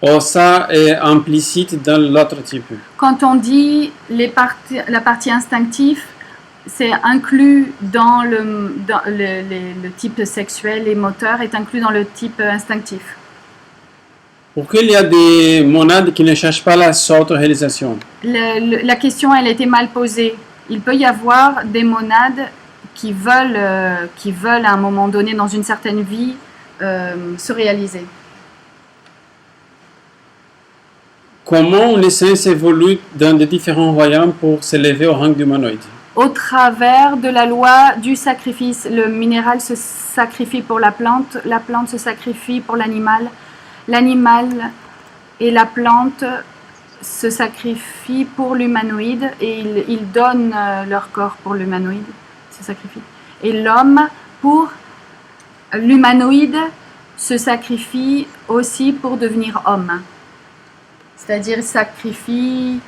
Speaker 2: Ou ça est implicite dans l'autre type?
Speaker 1: Quand on dit la partie instinctive, c'est inclus dans le type sexuel et moteur est inclus dans le type instinctif.
Speaker 2: Pourquoi il y a des monades qui ne cherchent pas la s'auto-réalisation?
Speaker 1: La question, elle a été mal posée. Il peut y avoir des monades qui veulent à un moment donné, dans une certaine vie, se réaliser.
Speaker 2: Comment les saints évoluent dans les différents royaumes pour s'élever au rang d'humanoïde?
Speaker 1: Au travers de la loi du sacrifice, le minéral se sacrifie pour la plante se sacrifie pour l'animal, l'animal et la plante se sacrifient pour l'humanoïde et ils donnent leur corps pour l'humanoïde, se sacrifient. Et l'homme, pour l'humanoïde, se sacrifie aussi pour devenir homme. C'est-à-dire il sacrifie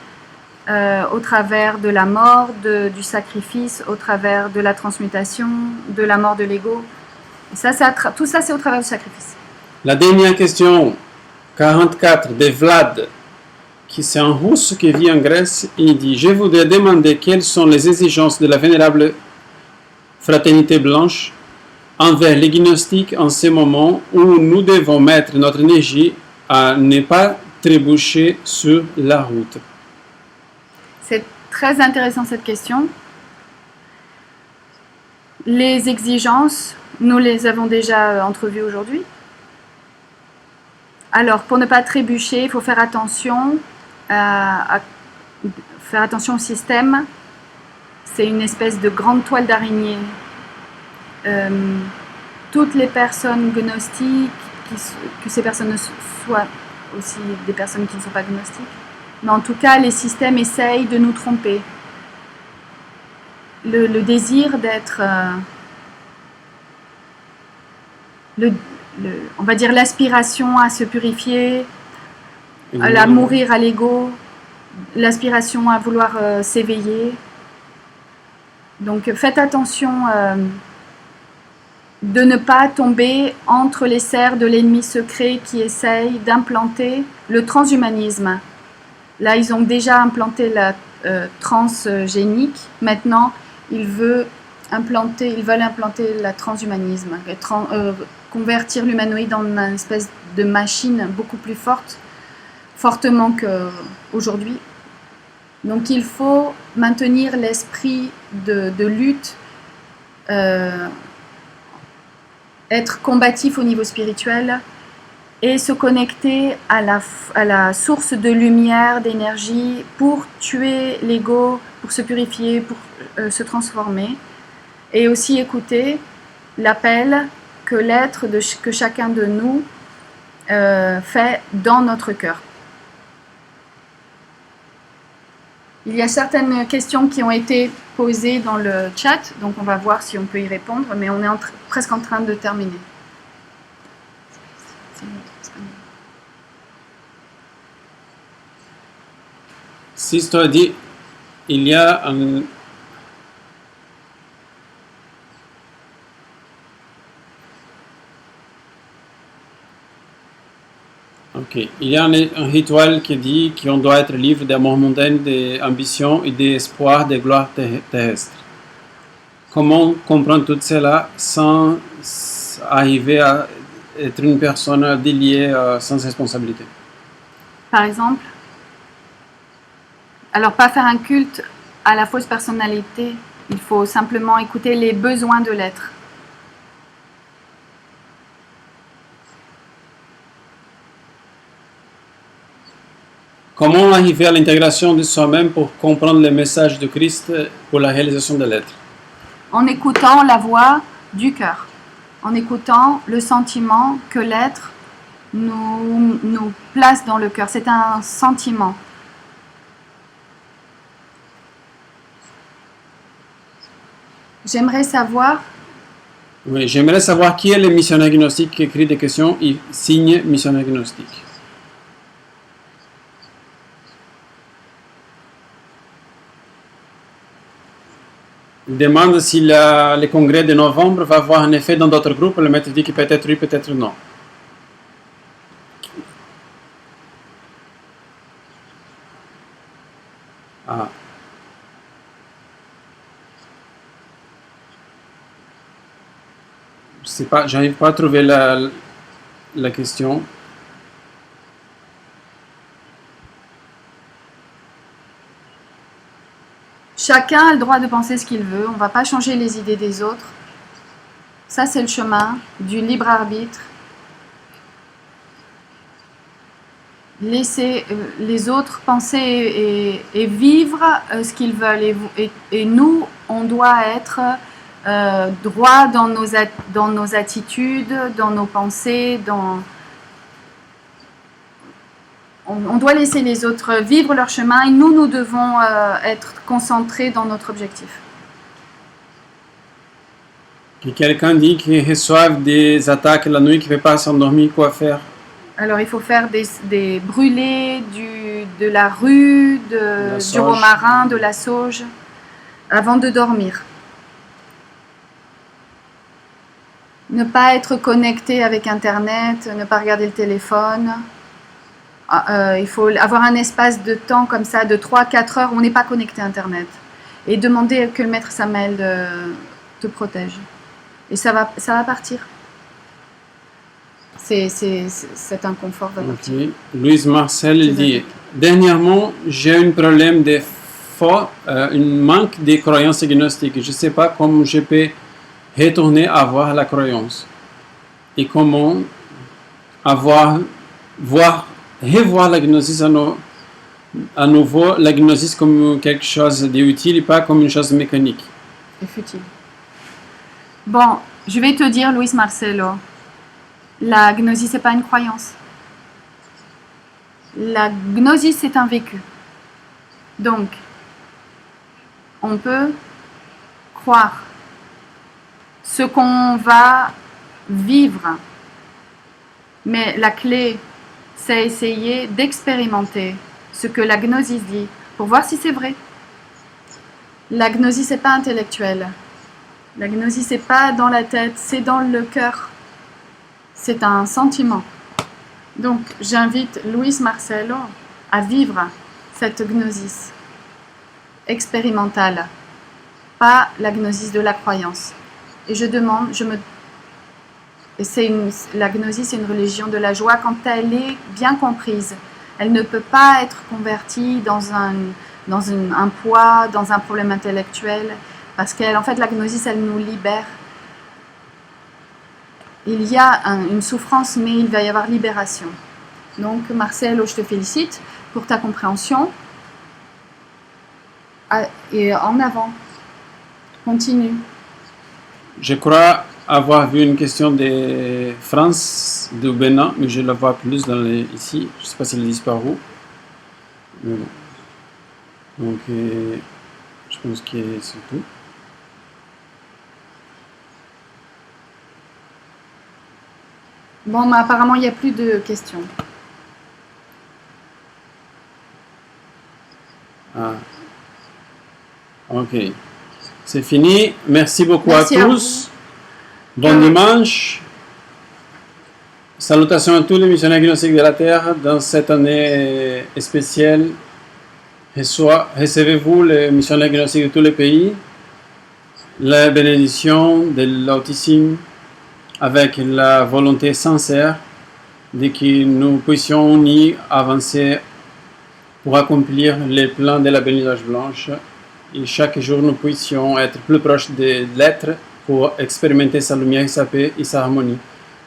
Speaker 1: au travers de la mort, du sacrifice, au travers de la transmutation, de la mort de l'ego. Tout ça, c'est au travers du sacrifice.
Speaker 2: La dernière question, 44, de Vlad, qui c'est un russe qui vit en Grèce. Il dit: je voudrais demander quelles sont les exigences de la vénérable fraternité blanche envers les gnostiques en ce moment où nous devons mettre notre énergie à ne pas trébucher sur la route.
Speaker 1: C'est très intéressant cette question. Les exigences, nous les avons déjà entrevues aujourd'hui. Alors, pour ne pas trébucher, il faut faire attention au système. C'est une espèce de grande toile d'araignée. Toutes les personnes gnostiques, que ces personnes soient aussi des personnes qui ne sont pas gnostiques, mais en tout cas, les systèmes essayent de nous tromper. Le désir d'être, on va dire l'aspiration à se purifier, à mourir à l'ego, l'aspiration à vouloir s'éveiller. Donc faites attention de ne pas tomber entre les serres de l'ennemi secret qui essaye d'implanter le transhumanisme. Là, ils ont déjà implanté la transgénique. Maintenant, ils veulent implanter le transhumanisme, convertir l'humanoïde en une espèce de machine beaucoup plus fortement qu'aujourd'hui. Donc, il faut maintenir l'esprit de lutte, être combatif au niveau spirituel et se connecter à la source de lumière, d'énergie pour tuer l'ego, pour se purifier, pour se transformer. Et aussi écouter l'appel que l'être que chacun de nous fait dans notre cœur. Il y a certaines questions qui ont été posées dans le chat, donc on va voir si on peut y répondre, mais on est presque en train de terminer.
Speaker 2: Sisto a dit, il y a un... Ok. Il y a un rituel qui dit qu'on doit être libre d'amour mondain, d'ambition et d'espoir de gloire terrestre. Comment comprendre tout cela sans arriver à être une personne déliée sans responsabilité?
Speaker 1: Par exemple, alors pas faire un culte à la fausse personnalité, il faut simplement écouter les besoins de l'être.
Speaker 2: Comment arriver à l'intégration de soi-même pour comprendre le message de Christ pour la réalisation de l'être?
Speaker 1: En écoutant la voix du cœur, en écoutant le sentiment que l'être nous place dans le cœur. C'est un sentiment. J'aimerais savoir...
Speaker 2: Oui, j'aimerais savoir qui est le missionnaire gnostique qui écrit des questions et signe missionnaire gnostique. Il demande si le congrès de novembre va avoir un effet dans d'autres groupes. Le maître dit que peut-être oui, peut-être non. Ah. Je sais pas, j'arrive pas à trouver la question.
Speaker 1: Chacun a le droit de penser ce qu'il veut, on ne va pas changer les idées des autres. Ça, c'est le chemin du libre arbitre. Laisser les autres penser et vivre ce qu'ils veulent. Et nous, on doit être droit dans nos attitudes, dans nos pensées, on doit laisser les autres vivre leur chemin et nous devons être concentrés dans notre objectif.
Speaker 2: Et quelqu'un dit qu'il reçoit des attaques la nuit, qu'il ne peut pas s'endormir, quoi faire?
Speaker 1: Alors il faut faire des brûlés de la rue, du romarin, de la sauge, avant de dormir. Ne pas être connecté avec Internet, ne pas regarder le téléphone. Il faut avoir un espace de temps comme ça, de 3-4 heures où on n'est pas connecté à Internet. Et demander que le maître Samuel te protège. Et ça va partir. Cet inconfort va partir.
Speaker 2: Okay. Louise Marcel dit, dernièrement, j'ai un problème de un manque de croyance gnostique. Je ne sais pas comment je peux retourner à avoir la croyance. Et comment revoir la gnosis à nouveau, la gnosis comme quelque chose d'utile et pas comme une chose mécanique.
Speaker 1: Et futile. Bon, je vais te dire, Luis Marcelo, la gnosis, ce n'est pas une croyance. La gnosis, c'est un vécu. Donc, on peut croire ce qu'on va vivre, mais la clé, c'est essayer d'expérimenter ce que la gnosis dit pour voir si c'est vrai. La gnosis n'est pas intellectuelle. La gnosis, c'est pas dans la tête, c'est dans le cœur. C'est un sentiment. Donc, j'invite Luis Marcelo à vivre cette gnosis expérimentale, pas la gnosis de la croyance. Et je demande, la gnosis, c'est une religion de la joie quand elle est bien comprise. Elle ne peut pas être convertie dans un poids, dans un problème intellectuel, parce qu'en fait, la gnosis, elle nous libère. Il y a une souffrance, mais il va y avoir libération. Donc, Marcelo, je te félicite pour ta compréhension. Et en avant. Continue.
Speaker 2: Je crois avoir vu une question de France, de Bénin, mais je la vois plus ici. Je ne sais pas si elle est disparue. Mais bon. Donc, je pense que c'est tout.
Speaker 1: Bon, mais apparemment, il n'y a plus de questions.
Speaker 2: Ah. Ok. C'est fini. Merci beaucoup
Speaker 1: Merci
Speaker 2: à tous. Bon dimanche. Salutations à tous les missionnaires gnostiques de la Terre dans cette année spéciale. Recevez-vous les missionnaires gnostiques de tous les pays, la bénédiction de l'Altissime avec la volonté sincère de que nous puissions unis avancer pour accomplir les plans de la bénédiction blanche et chaque jour nous puissions être plus proches de l'être pour expérimenter sa lumière, sa paix et sa harmonie.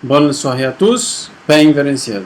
Speaker 2: Bonne soirée à tous, paix vers le ciel.